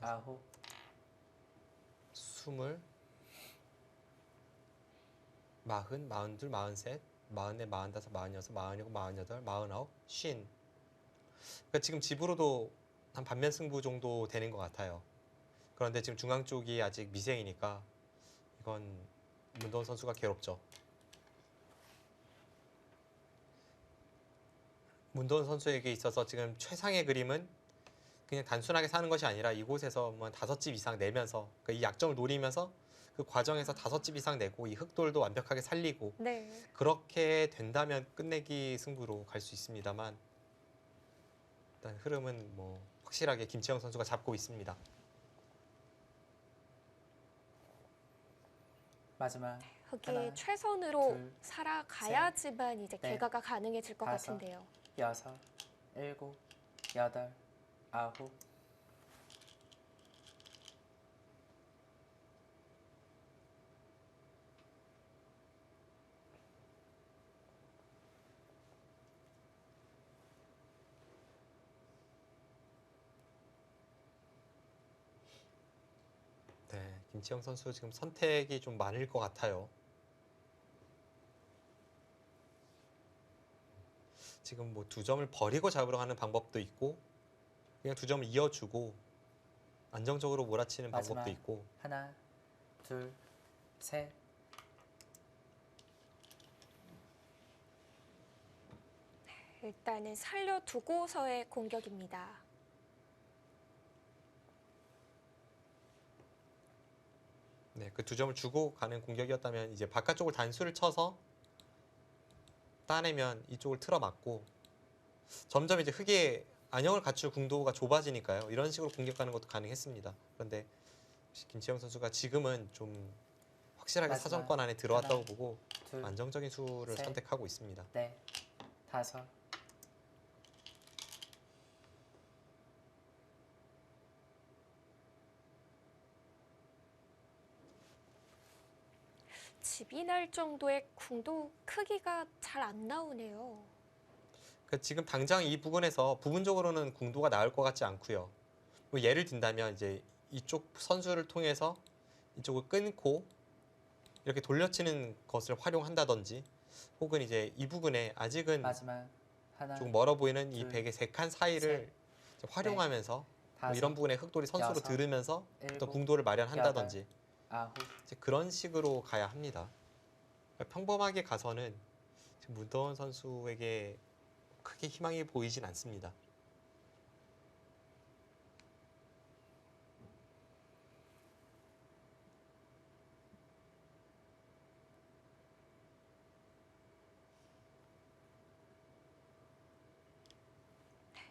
아홉, 20, 40, 42, 43, 44, 45, 46, 47, 48, 49, 50. 그러니까 지금 집으로도 한 반면 승부 정도 되는 것 같아요. 그런데 지금 중앙 쪽이 아직 미생이니까 이건 문도원 선수가 괴롭죠. 문도원 선수에게 있어서 지금 최상의 그림은 그냥 단순하게 사는 것이 아니라 이곳에서 뭐 5집 이상 내면서 그러니까 이 약점을 노리면서 그 과정에서 5집 이상 내고 이 흑돌도 완벽하게 살리고 네. 그렇게 된다면 끝내기 승부로 갈 수 있습니다만 일단 흐름은 뭐 확실하게 김치영 선수가 잡고 있습니다. 마지막 흙이 하나, 최선으로 둘, 살아가야지만 이제 넷, 개가가 가능해질 것 다섯. 같은데요. 여섯, 일곱, 여덟, 아홉, 네, 김치영 선수 지금 선택이 좀 많을 것 같아요. 지금 뭐 2점을 버리고 잡으러 가는 방법도 있고 그냥 2점을 이어주고 안정적으로 몰아치는 방법도 마지막. 있고 하나, 둘, 셋, 일단은 살려두고서의 공격입니다. 네, 그 2점을 주고 가는 공격이었다면 이제 바깥쪽을 단수를 쳐서 따내면 이쪽을 틀어막고 점점 이제 흙의 안형을 갖출 궁도가 좁아지니까요. 이런 식으로 공격하는 것도 가능했습니다. 그런데 김치영 선수가 지금은 좀 확실하게 마지막. 사정권 안에 들어왔다고 하나, 보고 둘, 안정적인 수를 셋. 선택하고 있습니다. 넷, 다섯, 집이 날 정도의 궁도 크기가 잘 안 나오네요. 지금 당장 이 부분에서 부분적으로는 궁도가 나올 것 같지 않고요. 뭐 예를 든다면 이제 이쪽 선수를 통해서 이쪽을 끊고 이렇게 돌려치는 것을 활용한다든지 혹은 이제 이 부분에 아직은 마지막 하나, 조금 멀어 보이는 이 둘, 벽의 3칸 사이를 이제 활용하면서 뭐 다섯, 이런 부분에 흑돌이 선수로 여섯, 들으면서 어떤 일곱, 궁도를 마련한다든지 아홉, 이제 그런 식으로 가야 합니다. 그러니까 평범하게 가서는 지금 문도원 선수에게 크게 희망이 보이진 않습니다.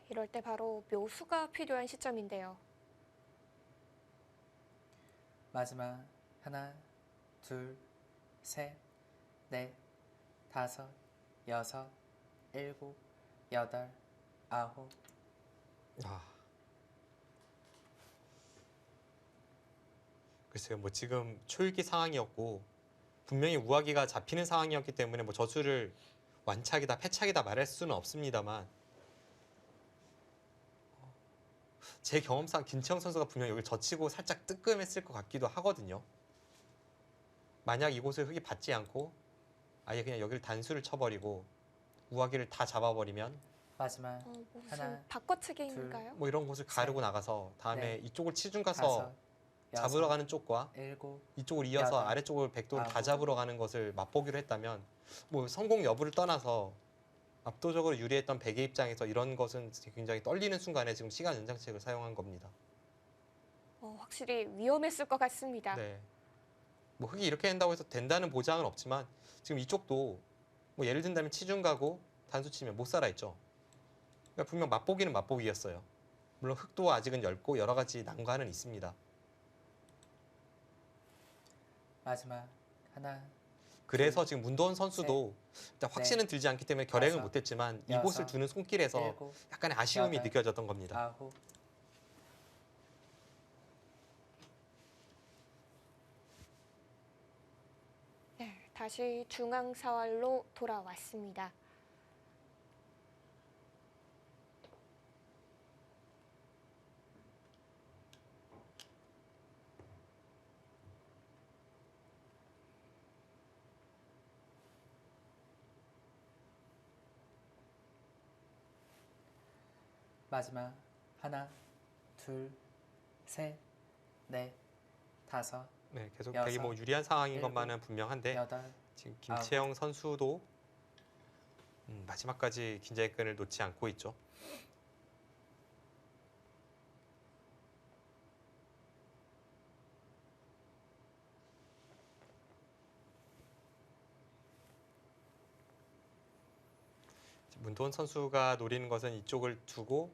이럴 때 바로 묘수가 필요한 시점인데요. 마지막 하나, 둘, 셋, 넷, 다섯, 여섯, 일곱, 여덟, 아홉, 아. 글쎄요, 뭐 지금 초읽기 상황이었고 분명히 우아기가 잡히는 상황이었기 때문에 뭐 저수를 완착이다 패착이다 말할 수는 없습니다만 제 경험상 김치영 선수가 분명 여기 젖히고 살짝 뜨끔했을 것 같기도 하거든요. 만약 이곳을 흙이 받지 않고 아예 그냥 여기를 단수를 쳐버리고 우아기를 다 잡아버리면 마지막 무슨 하나, 바꿔치기인가요? 뭐 이런 곳을 가르고 셋, 나가서 다음에 넷, 이쪽을 치중 가서 다섯, 잡으러 여섯, 가는 쪽과 일곱, 이쪽을 이어서 여덟, 아래쪽을 백도를 다 아홉. 잡으러 가는 것을 맛보기로 했다면 뭐 성공 여부를 떠나서 압도적으로 유리했던 백의 입장에서 이런 것은 굉장히 떨리는 순간에 지금 시간 연장책을 사용한 겁니다. 확실히 위험했을 것 같습니다. 네. 뭐 흙이 이렇게 된다고 해서 된다는 보장은 없지만 지금 이쪽도 뭐 예를 든다면 치중 가고 단수 치면 못 살아 있죠. 그러니까 분명 맛보기는 맛보기였어요. 물론 흙도 아직은 얇고 여러 가지 난관은 있습니다. 마지막 하나, 그래서 지금 문도원 선수도 일단 확신은 들지 않기 때문에 결행을 다섯, 못했지만 여섯, 이곳을 두는 손길에서 일곱, 약간의 아쉬움이 여덟, 느껴졌던 겁니다. 아홉. 네, 다시 중앙 사활로 돌아왔습니다. 마지막 하나, 둘, 셋, 넷, 다섯, 네, 계속 여섯, 되게 뭐 유리한 상황인 일곱, 것만은 분명한데 여덟, 지금 김채영 선수도 마지막까지 긴장의 끈을 놓지 않고 있죠. 문도원 선수가 노리는 것은 이쪽을 두고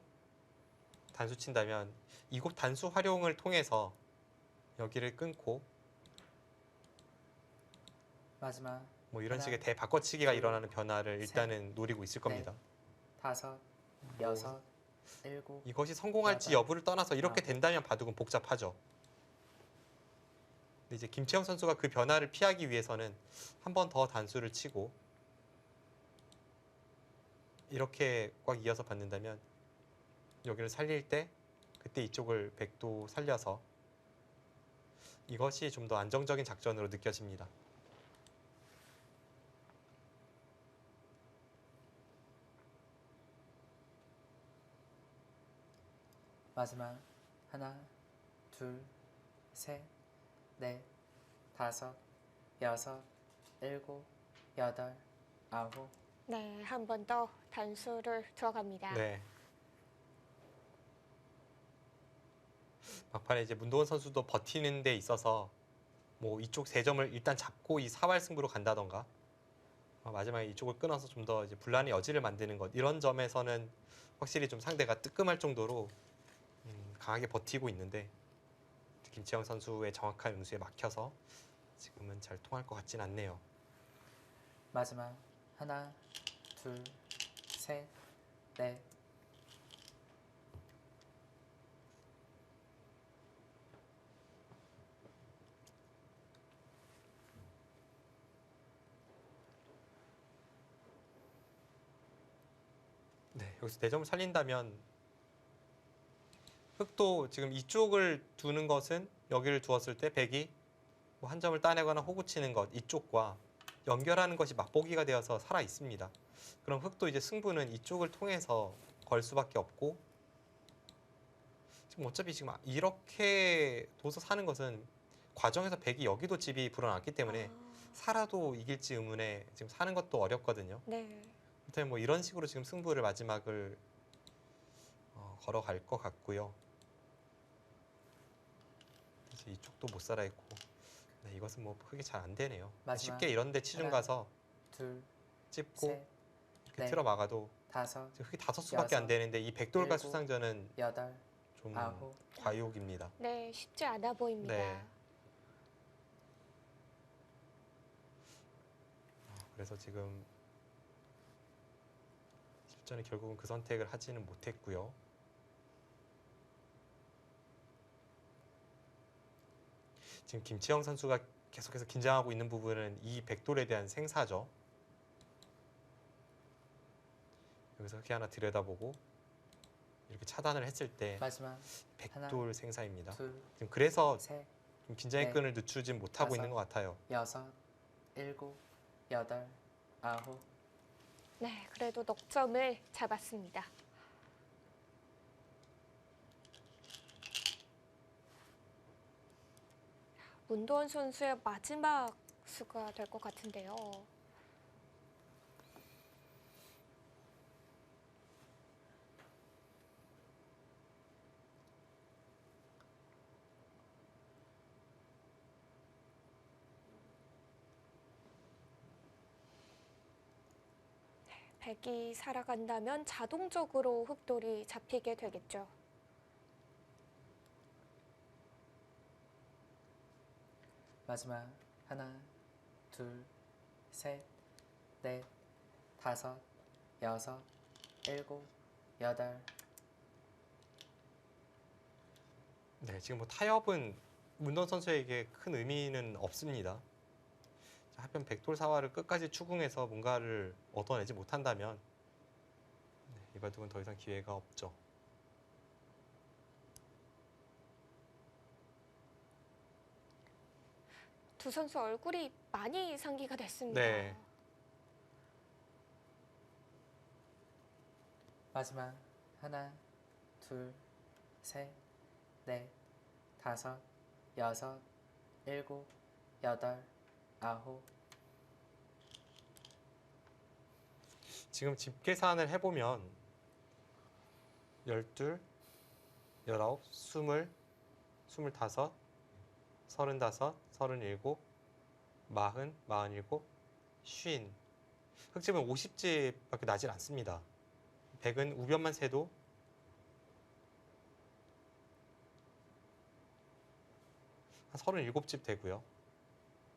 단수 친다면 이곳 단수 활용을 통해서 여기를 끊고 마지막 뭐 이런 하나, 식의 대바꿔치기가 둘, 일어나는 변화를 셋, 일단은 노리고 있을 겁니다. 다섯, 여섯, 일곱. 이것이 성공할지 여덟, 여부를 떠나서 이렇게 아홉. 된다면 바둑은 복잡하죠. 근데 이제 김채영 선수가 그 변화를 피하기 위해서는 한 번 더 단수를 치고 이렇게 꽉 이어서 받는다면 여기를 살릴 때 그때 이쪽을 백도 살려서 이것이 좀 더 안정적인 작전으로 느껴집니다. 마지막 하나, 둘, 셋, 넷, 다섯, 여섯, 일곱, 여덟, 아홉. 네, 한 번 더 단수를 들어갑니다. 네. 막판에 이제 문도원 선수도 버티는 데 있어서 뭐 이쪽 세 점을 일단 잡고 이 사활 승부로 간다던가 마지막에 이쪽을 끊어서 좀 더 이제 분란의 여지를 만드는 것 이런 점에서는 확실히 좀 상대가 뜨끔할 정도로 강하게 버티고 있는데 김채영 선수의 정확한 응수에 막혀서 지금은 잘 통할 것 같진 않네요. 마지막 하나, 둘, 셋, 넷. 네, 여기서 4점을 살린다면 흑도 지금 이쪽을 두는 것은 여기를 두었을 때 백이 뭐 한 점을 따내거나 호구치는 것 이쪽과 연결하는 것이 맛보기가 되어서 살아 있습니다. 그럼 흑도 이제 승부는 이쪽을 통해서 걸 수밖에 없고 지금 어차피 지금 이렇게 둬서 사는 것은 과정에서 백이 여기도 집이 불어났기 때문에 살아도 이길지 의문에 지금 사는 것도 어렵거든요. 네. 그렇다면 뭐 이런 식으로 지금 승부를 마지막을 걸어갈 것 같고요. 이제 이쪽도 못 살아 있고 네, 이것은 뭐 크게 잘 안 되네요. 마지막 쉽게 이런데 치중 하나, 가서 둘, 찝고 셋, 이렇게 넷, 틀어 막아도 다섯, 지금 흑이 5수밖에 안 여섯, 되는데 이 백돌과 일곱, 수상전은 여덟, 좀 아홉. 과욕입니다. 네, 쉽지 않아 보입니다. 네. 그래서 지금 실전에 결국은 그 선택을 하지는 못했고요. 지금 김치영 선수가 계속해서 긴장하고 있는 부분은 이 백돌에 대한 생사죠. 여기서 흑이 하나 들여다보고 이렇게 차단을 했을 때 마지막 백돌 생사입니다. 둘, 지금 그래서 셋, 좀 긴장의 넷, 끈을 늦추지 못하고 다섯. 있는 것 같아요. 여섯, 일곱, 여덟, 아홉. 네, 그래도 넉점을 잡았습니다. 문도원 선수의 마지막 수가 될 것 같은데요. 백이 살아간다면 자동적으로 흑돌이 잡히게 되겠죠. 마지막 하나, 둘, 셋, 넷, 다섯, 여섯, 일곱, 여덟. 네, 지금 뭐 타협은 문동 선수에게 큰 의미는 없습니다. 하필 백돌 사활을 끝까지 추궁해서 뭔가를 얻어내지 못한다면 네, 이 바둑은 더 이상 기회가 없죠. 두 선수 얼굴이 많이 상기가 됐습니다. 네. 마지막 하나, 둘, 셋, 넷, 다섯, 여섯, 일곱, 여덟, 아홉. 지금 집 계산을 해보면 12, 19, 20, 25, 35, 37, 40, 47, 50. 흑집은 50집밖에 나질 않습니다. 백은 우변만 세도 한 37집 되고요.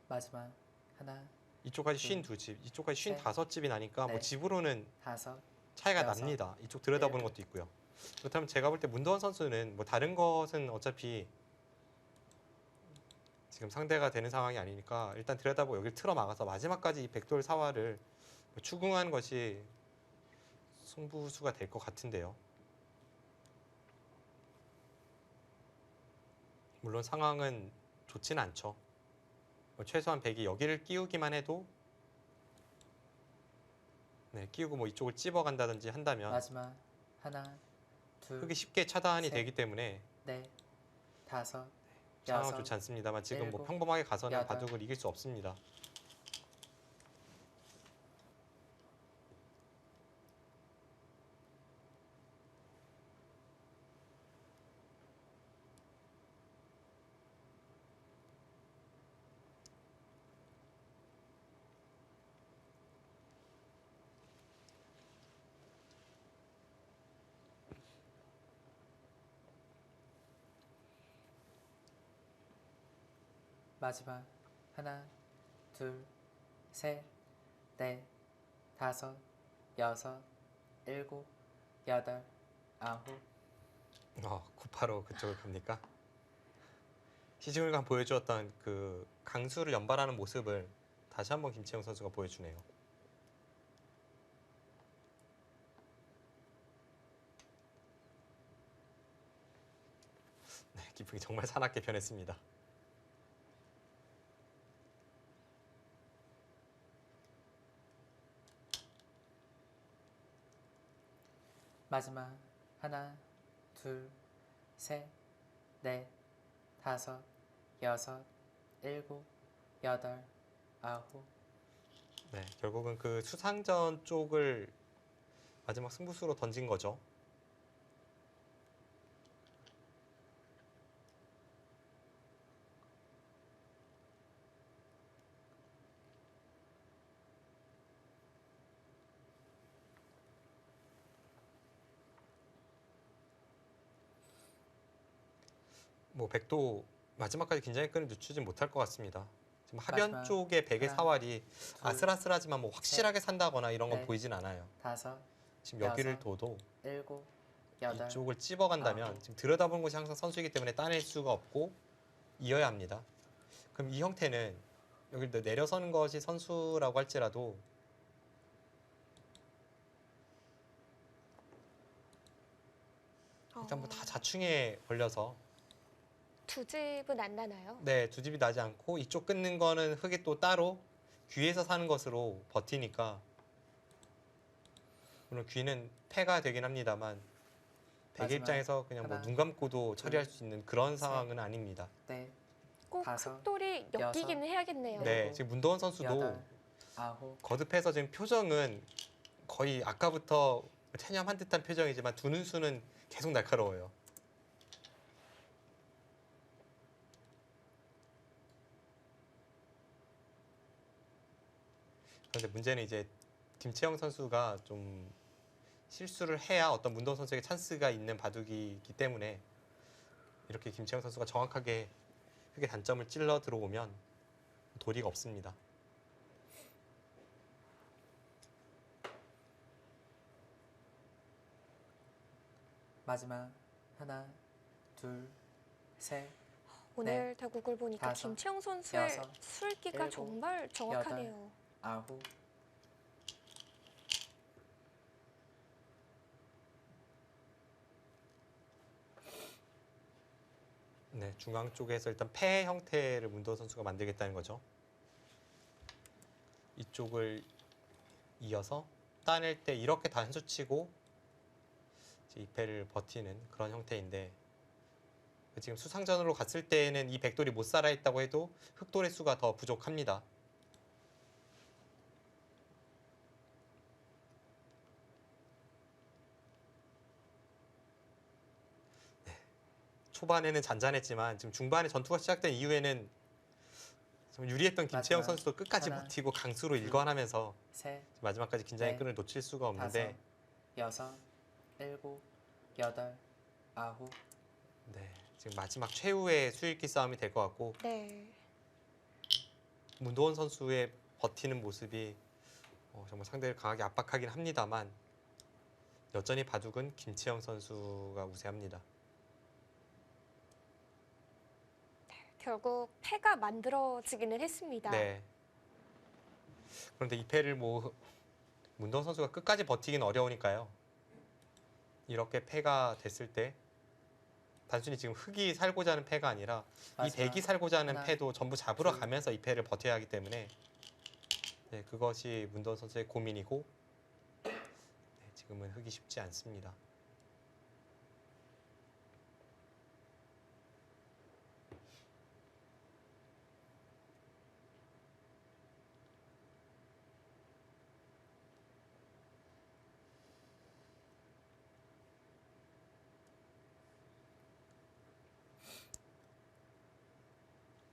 마지막 하나, 이쪽까지 52집, 이쪽까지 셋, 55집이 나니까 뭐 넷, 집으로는 다섯, 차이가 여섯, 납니다. 이쪽 들여다보는 일곱. 것도 있고요. 그렇다면 제가 볼 때 문도원 선수는 뭐 다른 것은 어차피 지금 상대가 되는 상황이 아니니까 일단 들여다보고 여기를 틀어 막아서 마지막까지 이 백돌 사활을 추궁하는 것이 승부수가 될 것 같은데요. 물론 상황은 좋진 않죠. 최소한 백이 여기를 끼우기만 해도 네, 끼우고 뭐 이쪽을 찝어간다든지 한다면 마지막 하나, 둘, 흑이 쉽게 차단이 셋, 되기 때문에 넷, 다섯, 상황은 여섯, 좋지 않습니다만 지금 뭐 일곱, 평범하게 가서는 여덟. 바둑을 이길 수 없습니다. 마지막 하나, 둘, 셋, 넷, 다섯, 여섯, 일곱, 여덟, 아홉. 985 그쪽을 갑니까? 시즌을간 보여주었던 그 강수를 연발하는 모습을 다시 한번 김채영 선수가 보여주네요. 네, 기분이 정말 사납게 변했습니다. 마지막 하나, 둘, 셋, 넷, 다섯, 여섯, 일곱, 여덟, 아홉. 네, 결국은 그 수상전 쪽을 마지막 승부수로 던진 거죠. 뭐 백도 마지막까지 긴장의 끈을 늦추진 못할 것 같습니다. 지금 하변 마지막 쪽의 백의 하나, 사활이 둘, 아슬아슬하지만 뭐 확실하게 산다거나 이런 건 넷, 보이진 않아요. 다섯, 지금 여기를 여섯, 둬도 일곱, 여덟. 이쪽을 찝어간다면 아홉. 지금 들여다보는 것이 항상 선수이기 때문에 따낼 수가 없고 이어야 합니다. 그럼 이 형태는 여기를 내려서는 것이 선수라고 할지라도 일단 뭐 다 자충에 걸려서 두 집은 안 나나요? 네, 두 집이 나지 않고 이쪽 끊는 거는 흙이 또 따로 귀에서 사는 것으로 버티니까 물론 귀는 패가 되긴 합니다만 백의 마지막 입장에서 그냥 뭐 하나, 눈 감고도 처리할 둘, 수 있는 그런 셋, 상황은 아닙니다. 넷, 꼭 다섯, 흑돌이 엮이기는 해야겠네요. 네, 일곱, 지금 문도원 선수도 여덟, 아홉. 거듭해서 지금 표정은 거의 아까부터 체념한 듯한 표정이지만 두 눈수는 계속 날카로워요. 그런데 문제는 이제 김채영 선수가 좀 실수를 해야 어떤 문도원 선수에게 찬스가 있는 바둑이기 때문에 이렇게 김채영 선수가 정확하게 흙의 단점을 찔러 들어오면 도리가 없습니다. 마지막 하나, 둘, 셋, 오늘 대국을 보니까 다섯, 김채영 선수의 여섯, 술기가 일곱, 정말 정확하네요. 아홉. 네, 중앙 쪽에서 일단 패 형태를 문도원 선수가 만들겠다는 거죠. 이쪽을 이어서 따낼 때 이렇게 단수 치고 이제 이 패를 버티는 그런 형태인데, 지금 수상전으로 갔을 때는 이 백돌이 못 살아있다고 해도 흑돌의 수가 더 부족합니다. 초반에는 잔잔했지만 지금 중반에 전투가 시작된 이후에는 좀 유리했던 김채영 마지막 선수도 끝까지 하나, 버티고 강수로 둘, 일관하면서 셋, 마지막까지 긴장의 넷, 끈을 놓칠 수가 없는데, 다섯, 여섯, 일곱, 여덟, 아홉. 네, 지금 마지막 최후의 수익기 싸움이 될 것 같고, 네. 문도원 선수의 버티는 모습이 정말 상대를 강하게 압박하긴 합니다만 여전히 바둑은 김채영 선수가 우세합니다. 결국 패가 만들어지기는 했습니다. 네. 그런데 이 패를 문도원 선수가 끝까지 버티긴 어려우니까요. 이렇게 패가 됐을 때 단순히 지금 흑이 살고자 하는 패가 아니라 이 마지막 백이 살고자 하는 하나, 패도 전부 잡으러 둘. 가면서 이 패를 버텨야 하기 때문에, 네, 그것이 문도원 선수의 고민이고, 네, 지금은 흑이 쉽지 않습니다.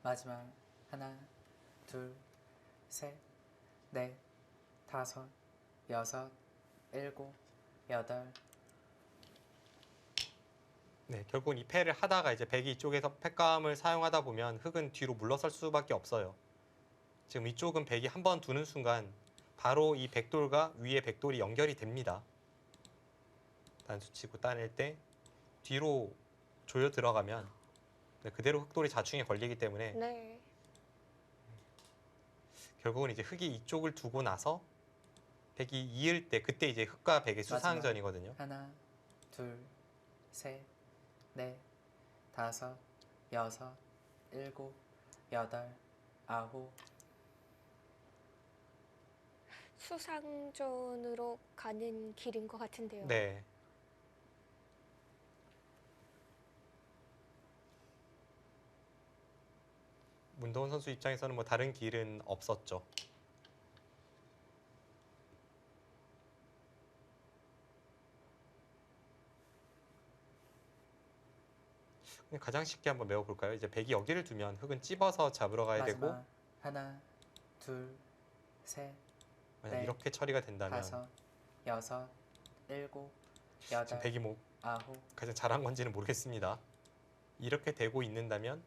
마지막 하나, 둘, 셋, 넷, 다섯, 여섯, 일곱, 여덟. 네, 결국은 이 패를 하다가 이제 백이 이쪽에서 패감을 사용하다 보면 흑은 뒤로 물러설 수밖에 없어요. 지금 이쪽은 백이 한 번 두는 순간 바로 이 백돌과 위에 백돌이 연결이 됩니다. 단수 치고 따낼 때 뒤로 조여 들어가면, 네, 그대로 흑돌이 자충에 걸리기 때문에 네. 결국은 이제 흑이 이쪽을 두고 나서 백이 이을 때, 그때 이제 흑과 백의 수상전이거든요. 하나, 둘, 셋, 넷, 다섯, 여섯, 일곱, 여덟, 아홉. 수상전으로 가는 길인 것 같은데요. 네. 문도원 선수 입장에서는 뭐 다른 길은 없었죠. 그냥 가장 쉽게 한번 메워볼까요? 이제 백이 여기를 두면 흑은 찝어서 잡으러 가야 되고, 마지막 하나, 둘, 셋, 만약 넷, 이렇게 처리가 된다면 다섯, 여섯, 일곱, 지금 여덟, 백이 뭐 아홉. 가장 잘한 건지는 모르겠습니다. 이렇게 되고 있는다면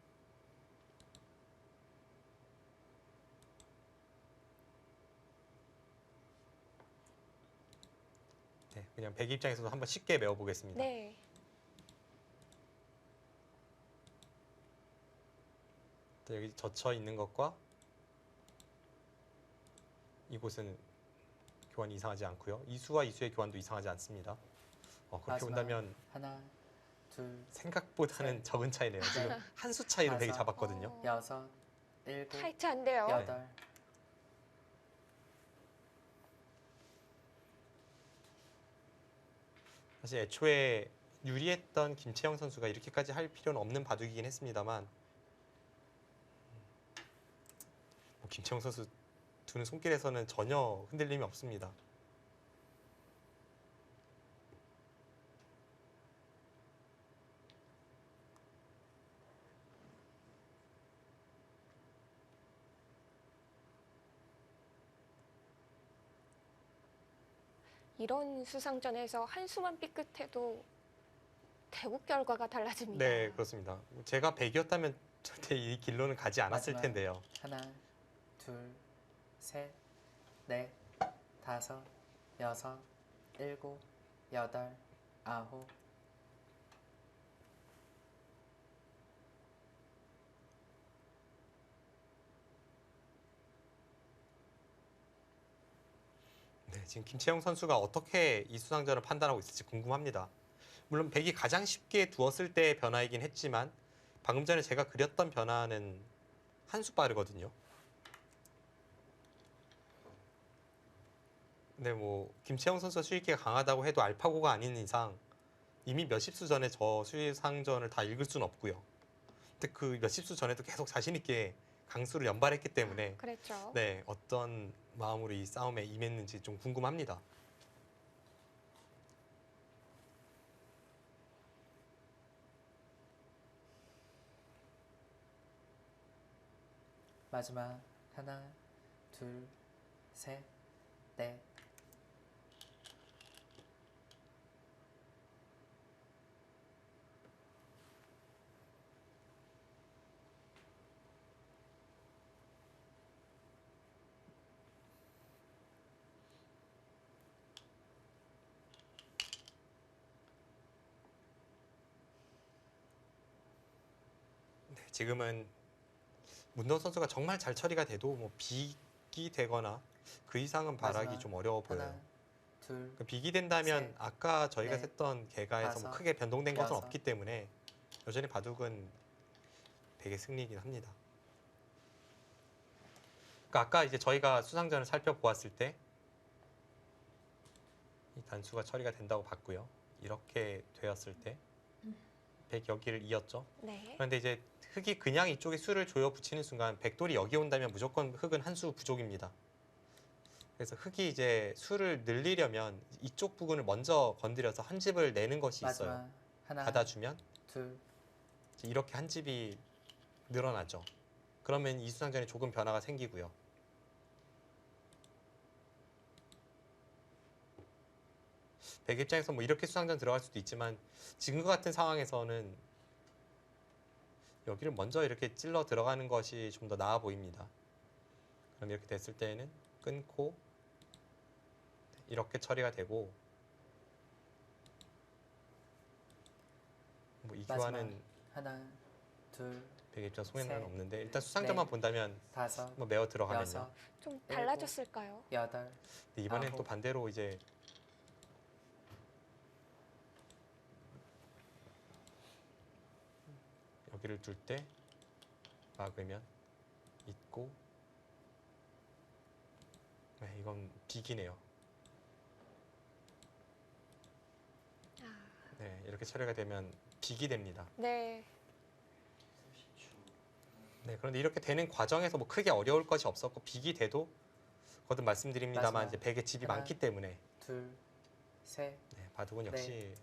네, 그냥 백 입장에서도 한번 쉽게 메워보겠습니다. 네. 또 여기 젖혀 있는 것과 이곳은 교환이 이상하지 않고요. 이수와 이수의 교환도 이상하지 않습니다. 그렇게 마지막 본다면 하나, 둘, 생각보다는 셋, 적은 차이네요. 지금 넷, 한 수 차이로 백이 다섯, 잡았거든요. 어, 여섯, 일곱, 타이트한데요. 여덟. 사실 애초에 유리했던 김채영 선수가 이렇게까지 할 필요는 없는 바둑이긴 했습니다만, 김채영 선수 두는 손길에서는 전혀 흔들림이 없습니다. 이런 수상전에서 한 수만 삐끗해도 대국 결과가 달라집니다. 네, 그렇습니다. 제가 백이었다면 절대 이 길로는 가지 않았을 마지막. 텐데요. 하나, 둘, 셋, 넷, 다섯, 여섯, 일곱, 여덟, 아홉. 네, 지금 김채영 선수가 어떻게 이 수상전을 판단하고 있을지 궁금합니다. 물론 백이 가장 쉽게 두었을 때의 변화이긴 했지만 방금 전에 제가 그렸던 변화는 한 수 빠르거든요. 근데 뭐 김채영 선수가 수익기가 강하다고 해도 알파고가 아닌 이상 이미 몇십 수 전에 저 수상전을 다 읽을 수는 없고요. 근데 그 몇십 수 전에도 계속 자신 있게 강수를 연발했기 때문에 그랬죠. 네, 어떤 마음으로 이 싸움에 임했는지 좀 궁금합니다. 마지막 하나, 둘, 셋, 넷. 네, 지금은 문도원 선수가 정말 잘 처리가 돼도 뭐 빅이 되거나 그 이상은 바라기 마지막 좀 어려워 보여요. 하나, 둘, 그 빅이 된다면 셋, 아까 저희가 넷, 셌던 개가에서 뭐 다섯, 크게 변동된 것은 여섯. 없기 때문에 여전히 바둑은 되게 승리이긴 합니다. 그러니까 아까 이제 저희가 수상전을 살펴보았을 때 이 단수가 처리가 된다고 봤고요. 이렇게 되었을 때 백 여기를 이었죠. 네. 그런데 이제 흑이 그냥 이쪽에 수를 조여 붙이는 순간 백돌이 여기 온다면 무조건 흑은 한 수 부족입니다. 그래서 흑이 이제 수를 늘리려면 이쪽 부분을 먼저 건드려서 한 집을 내는 것이 있어요. 마지막 하나, 받아주면 둘, 이렇게 한 집이 늘어나죠. 그러면 이 수상전에 조금 변화가 생기고요. 백 입장에서 뭐 이렇게 수상전 들어갈 수도 있지만 지금 같은 상황에서는 여기를 먼저 이렇게 찔러 들어가는 것이 좀 더 나아 보입니다. 그럼 이렇게 됐을 때에는 끊고 이렇게 처리가 되고 뭐 이 마지막 교환은 하나, 둘, 백 입장 손해는 셋, 없는데 일단 수상전만 넷, 본다면 다섯, 뭐 매어 들어가면요. 여섯, 좀 달라졌을까요? 여덟. 근데 이번엔 또 아홉. 반대로 이제 여기를 둘 때 막으면 있고 네, 이건 빅이네요. 아, 네, 이렇게 처리가 되면 빅이 됩니다. 네. 네, 그런데 이렇게 되는 과정에서 뭐 크게 어려울 것이 없었고 빅이 돼도 거듭 말씀드립니다만 마지막 이제 백의 집이 하나. 많기 때문에 둘, 셋, 네, 바둑은 역시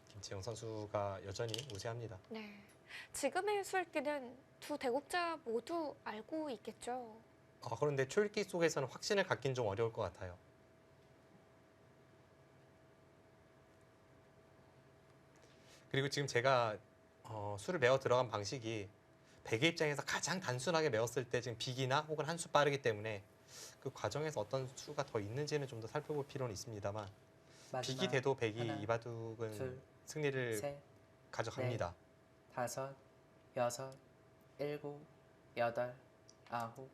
김채영 선수가 여전히 우세합니다. 네. 지금의 수읽기는 두 대국자 모두 알고 있겠죠. 그런데 초읽기 속에서는 확신을 갖긴 좀 어려울 것 같아요. 그리고 지금 제가 수를 메어 들어간 방식이 백의 입장에서 가장 단순하게 메었을 때 지금 빅이나 혹은 한 수 빠르기 때문에 그 과정에서 어떤 수가 더 있는지는 좀 더 살펴볼 필요는 있습니다만 마지막 빅이 돼도 백이 하나, 이 바둑은 둘, 승리를 셋, 가져갑니다. 다섯, 여섯, 일곱, 여덟, 아홉.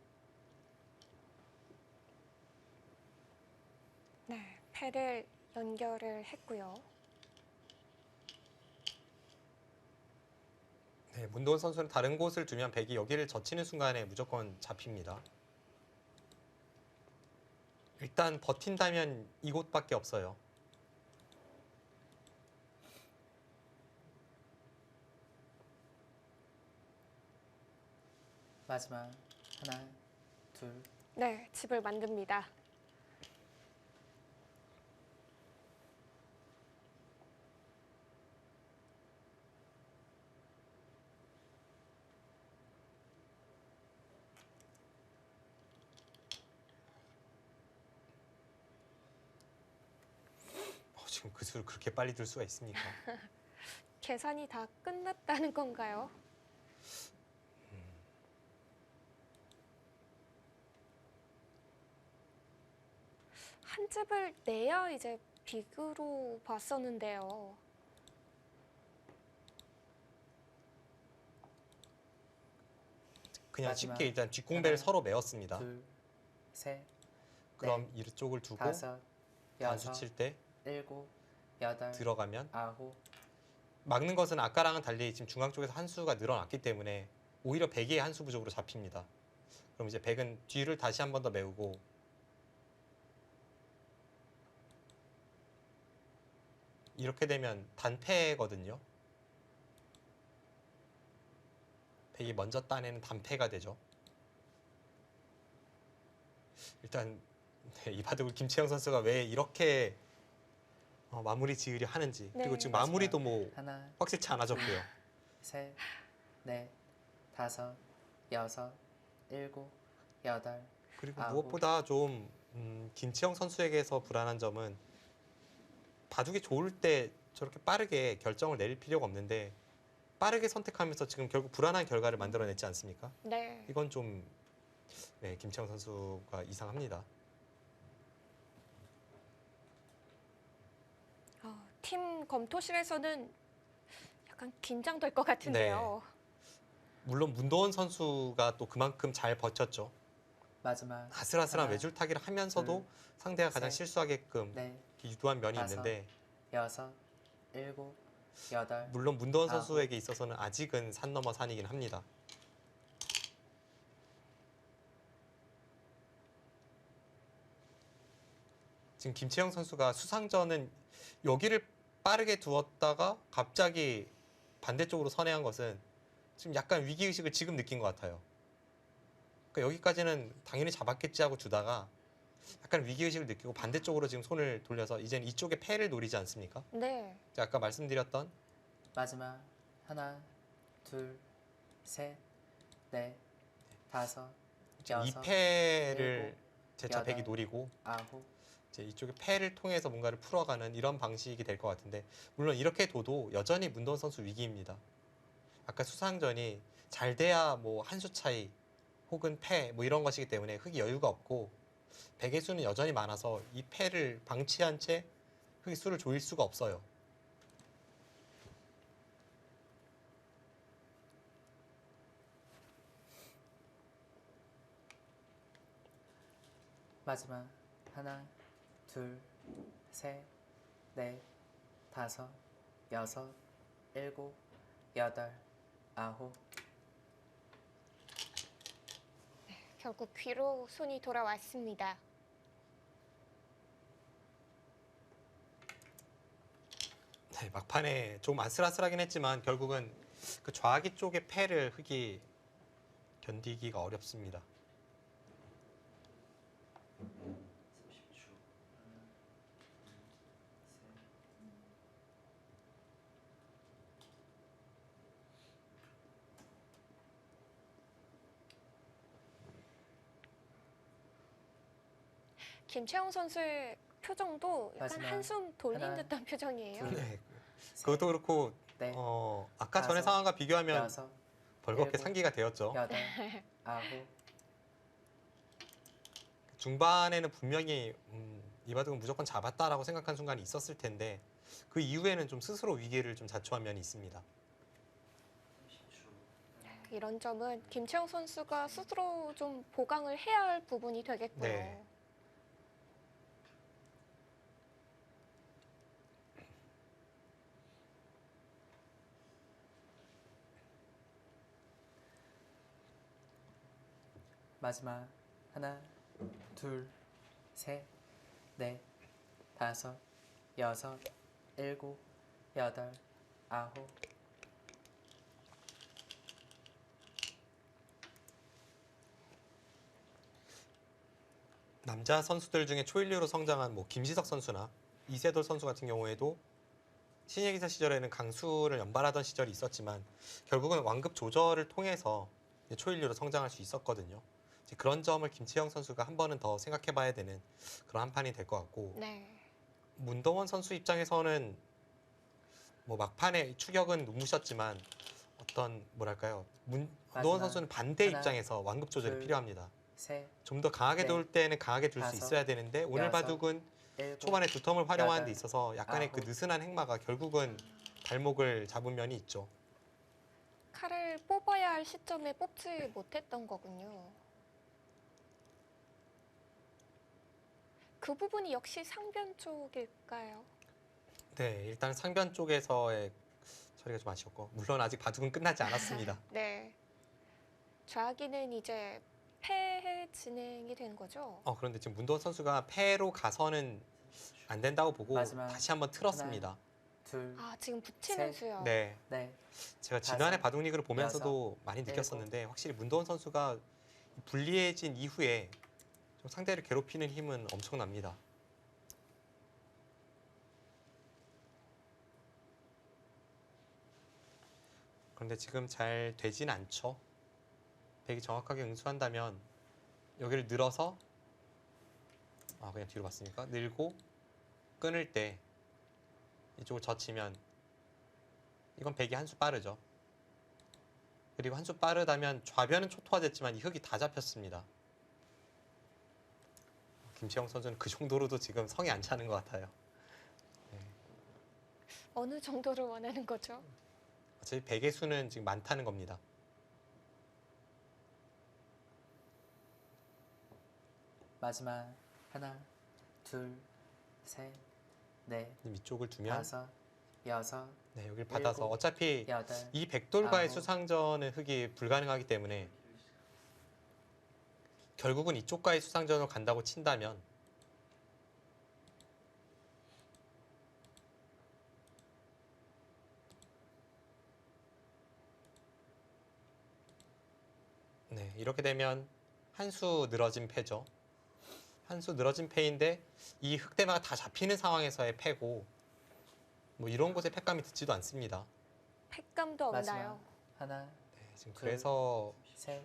네. 패를 연결을 했고요. 네, 문도원 선수는 다른 곳을 두면 백이 여기를 젖히는 순간에 무조건 잡힙니다. 일단 버틴다면 이곳밖에 없어요. 마지막 하나, 둘, 네. 집을 만듭니다. 지금 그 수를 그렇게 빨리 들 수가 있습니까? 계산이 다 끝났다는 건가요? 한 즙을 내야 이제 빅으로 봤었는데요. 그냥 마지막 쉽게 일단 뒷공배를 하나, 서로 메웠습니다. 둘, 셋, 그럼 넷, 이쪽을 두고 다섯, 단수 여섯, 칠 때 일곱, 여덟, 들어가면 아홉, 막는 것은 아까랑은 달리 지금 중앙 쪽에서 한 수가 늘어났기 때문에 오히려 백의 한 수 부족으로 잡힙니다. 그럼 이제 백은 뒤를 다시 한 번 더 메우고 이렇게 되면 단패거든요. 백이 먼저 따내는 단패가 되죠. 일단 이 바둑을 김채영 선수가 왜 이렇게 마무리 지으려 하는지 네. 그리고 지금 마무리도 뭐 하나, 확실치 않아졌고요. 셋, 넷, 다섯, 여섯, 일곱, 여덟, 그리고 아홉. 무엇보다 좀 김채영 선수에게서 불안한 점은 바둑이 좋을 때 저렇게 빠르게 결정을 내릴 필요가 없는데 빠르게 선택하면서 지금 결국 불안한 결과를 만들어냈지 않습니까? 네. 이건 좀 네, 김채영 선수가 이상합니다. 팀 검토실에서는 약간 긴장될 것 같은데요. 물론 문도원 선수가 또 그만큼 잘 버텼죠. 마지막 아슬아슬한 하나, 외줄타기를 하면서도 둘, 상대가 가장 셋, 실수하게끔 넷, 유도한 면이 다섯, 있는데 여섯, 일곱, 여덟, 물론 문도원 아홉. 선수에게 있어서는 아직은 산 넘어 산이긴 합니다. 지금 김채영 선수가 수상전은 여기를 빠르게 두었다가 갑자기 반대쪽으로 선회한 것은 지금 약간 위기의식을 지금 느낀 것 같아요. 그러니까 여기까지는 당연히 잡았겠지 하고 두다가 약간 위기의식을 느끼고 반대쪽으로 지금 손을 돌려서 이제는 이쪽에 패를 노리지 않습니까? 네. 제가 아까 말씀드렸던 마지막 하나, 둘, 셋, 넷, 다섯, 이 여섯, 패를 일곱, 재차 여덟. 백이 노리고 아홉, 이제 이쪽에 패를 통해서 뭔가를 풀어가는 이런 방식이 될 것 같은데 물론 이렇게 둬도 여전히 문도원 선수 위기입니다. 아까 수상전이 잘 돼야 뭐 한 수 차이 혹은 패 뭐 이런 것이기 때문에 흑이 여유가 없고 백의 수는 여전히 많아서 이 패를 방치한 채 흑이 수를 조일 수가 없어요. 마지막 하나, 둘, 셋, 넷, 다섯, 여섯, 일곱, 여덟, 아홉. 결국 귀로 손이 돌아왔습니다. 네, 막판에 좀 아슬아슬하긴 했지만 결국은 그 좌기 쪽의 패를 흑이 견디기가 어렵습니다. 김채영 선수의 표정도 약간 마지막 한숨 돌린 하나, 듯한 표정이에요. 둘, 네, 셋, 그것도 그렇고 넷, 아까 전의 다섯, 상황과 비교하면 여섯, 벌겋게 일곱, 상기가 되었죠. 여덟, 아홉. 중반에는 분명히 이 바둑은 무조건 잡았다라고 생각한 순간이 있었을 텐데 그 이후에는 좀 스스로 위기를 좀 자초한 면이 있습니다. 이런 점은 김채영 선수가 스스로 좀 보강을 해야 할 부분이 되겠고요. 네. 마지막 하나, 둘, 셋, 넷, 다섯, 여섯, 일곱, 여덟, 아홉. 남자 선수들 중에 초일류로 성장한 뭐 김시석 선수나 이세돌 선수 같은 경우에도 신예기사 시절에는 강수를 연발하던 시절이 있었지만 결국은 완급 조절을 통해서 이제 초일류로 성장할 수 있었거든요. 이제 그런 점을 김채영 선수가 한 번은 더 생각해봐야 되는 그런 한 판이 될 것 같고 네. 문동원 선수 입장에서는 뭐 막판에 추격은 눈부셨지만 어떤 뭐랄까요 문동원 마지막 선수는 반대 하나, 입장에서 완급 조절이 둘, 필요합니다. 셋, 좀 더 강하게 넷, 돌 때는 강하게 돌 수 다섯, 있어야 되는데 오늘 여섯, 바둑은 일곱, 초반에 두텀을 활용하는 데 여덟, 있어서 약간의 그 아홉. 느슨한 행마가 결국은 발목을 잡은 면이 있죠. 칼을 뽑아야 할 시점에 뽑지 못했던 거군요. 그 부분이 역시 상변 쪽일까요? 네, 일단 상변 쪽에서의 처리가 좀 아쉬웠고 물론 아직 바둑은 끝나지 않았습니다. 네. 좌기는 이제 패해 진행이 되는 거죠? 그런데 지금 문도원 선수가 패로 가서는 안 된다고 보고 마지막 다시 한번 틀었습니다. 둘, 아, 지금 붙이는 셋. 수요. 네, 넷, 제가 다섯, 지난해 바둑 리그를 보면서도 많이 느꼈었는데 확실히 문도원 선수가 불리해진 이후에 좀 상대를 괴롭히는 힘은 엄청납니다. 그런데 지금 잘 되진 않죠. 백이 정확하게 응수한다면 여기를 늘어서 그냥 뒤로 봤으니까 늘고 끊을 때 이쪽을 젖히면 이건 백이 한 수 빠르죠. 그리고 한 수 빠르다면 좌변은 초토화됐지만 이 흙이 다 잡혔습니다. 김채영 선수는 그 정도로도 지금 성이 안 차는 것 같아요. 어느 정도를 원하는 거죠? 어차피 백의 수는 지금 많다는 겁니다. 마지막 하나, 둘, 셋, 넷, 위쪽을 두면 다섯, 여섯, 네, 여기를 받아서 일곱, 어차피 여덟, 이 백돌과의 아홉. 수상전은 흙이 불가능하기 때문에 결국은 이쪽과의 수상전으로 간다고 친다면 네, 이렇게 되면 한 수 늘어진 패죠. 한 수 늘어진 패인데 이 흑대마가 다 잡히는 상황에서의 패고 뭐 이런 곳에 패감이 듣지도 않습니다. 팩감도 마지막 없나요? 하나, 네, 지금 둘. 그래서 셋,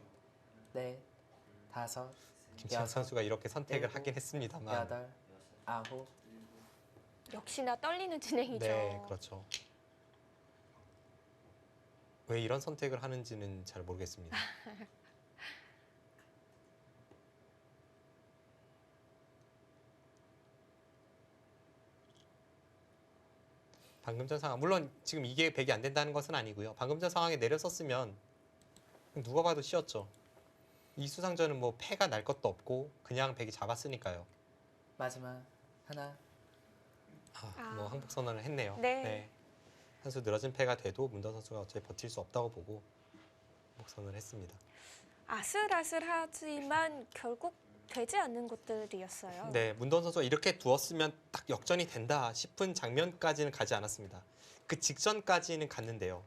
넷, 다섯, 김치현 여섯, 선수가 이렇게 선택을 일곱, 하긴 했습니다만 여덟, 아홉. 역시나 떨리는 진행이죠. 네, 그렇죠. 왜 이런 선택을 하는지는 잘 모르겠습니다. 방금 전 상황 물론 지금 이게 100이 안 된다는 것은 아니고요. 방금 전 상황에 내렸었으면 누가 봐도 쉬었죠. 이 수상전은 뭐 패가 날 것도 없고 그냥 100이 잡았으니까요. 마지막 하나, 뭐 항복 선언을 했네요. 네. 한 수 늘어진 패가 돼도 문도원 선수가 어차피 버틸 수 없다고 보고 항복 선언을 했습니다. 아슬아슬하지만 결국 되지 않는 것들이었어요. 네, 문도원 선수가 이렇게 두었으면 딱 역전이 된다 싶은 장면까지는 가지 않았습니다. 그 직전까지는 갔는데요.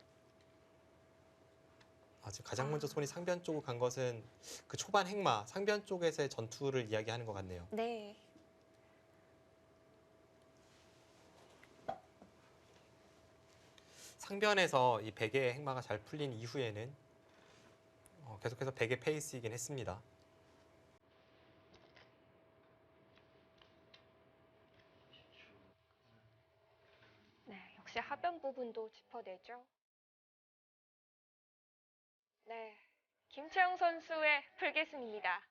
지금 가장 먼저 손이 상변 쪽으로 간 것은 그 초반 행마, 상변 쪽에서의 전투를 이야기하는 것 같네요. 네. 상변에서 이 백의 행마가 잘 풀린 이후에는 계속해서 백의 페이스이긴 했습니다. 네, 역시 하변 부분도 짚어내죠. 네, 김채영 선수의 풀계승입니다.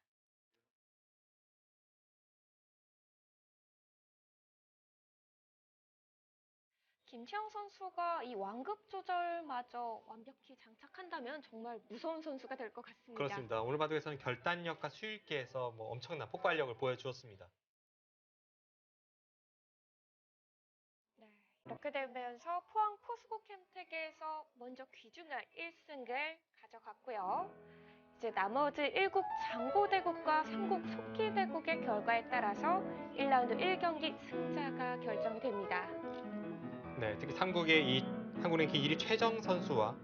김채영 선수가 이 완급 조절마저 완벽히 장착한다면 정말 무서운 선수가 될 것 같습니다. 그렇습니다. 오늘 바둑에서는 결단력과 수익기에서 뭐 엄청난 폭발력을 보여주었습니다. 네, 이렇게 되면서 포항 포스코 캠텍에서 먼저 귀중한 1승을 가져갔고요. 이제 나머지 7 장고대국과 3국 속기대국의 결과에 따라서 1라운드 1경기 승자가 결정이 됩니다. 네, 특히 삼국의 이 한국 랭킹 1위 최정 선수와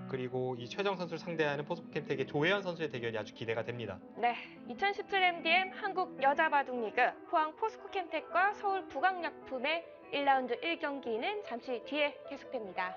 그리고 이 최정 선수를 상대하는 포스코캠텍의 조혜연 선수의 대결이 아주 기대가 됩니다. 네, 2017 MDM 한국 여자바둑리그 포항 포스코 캠텍과 서울 북악약품의 1라운드 1경기는 잠시 뒤에 계속됩니다.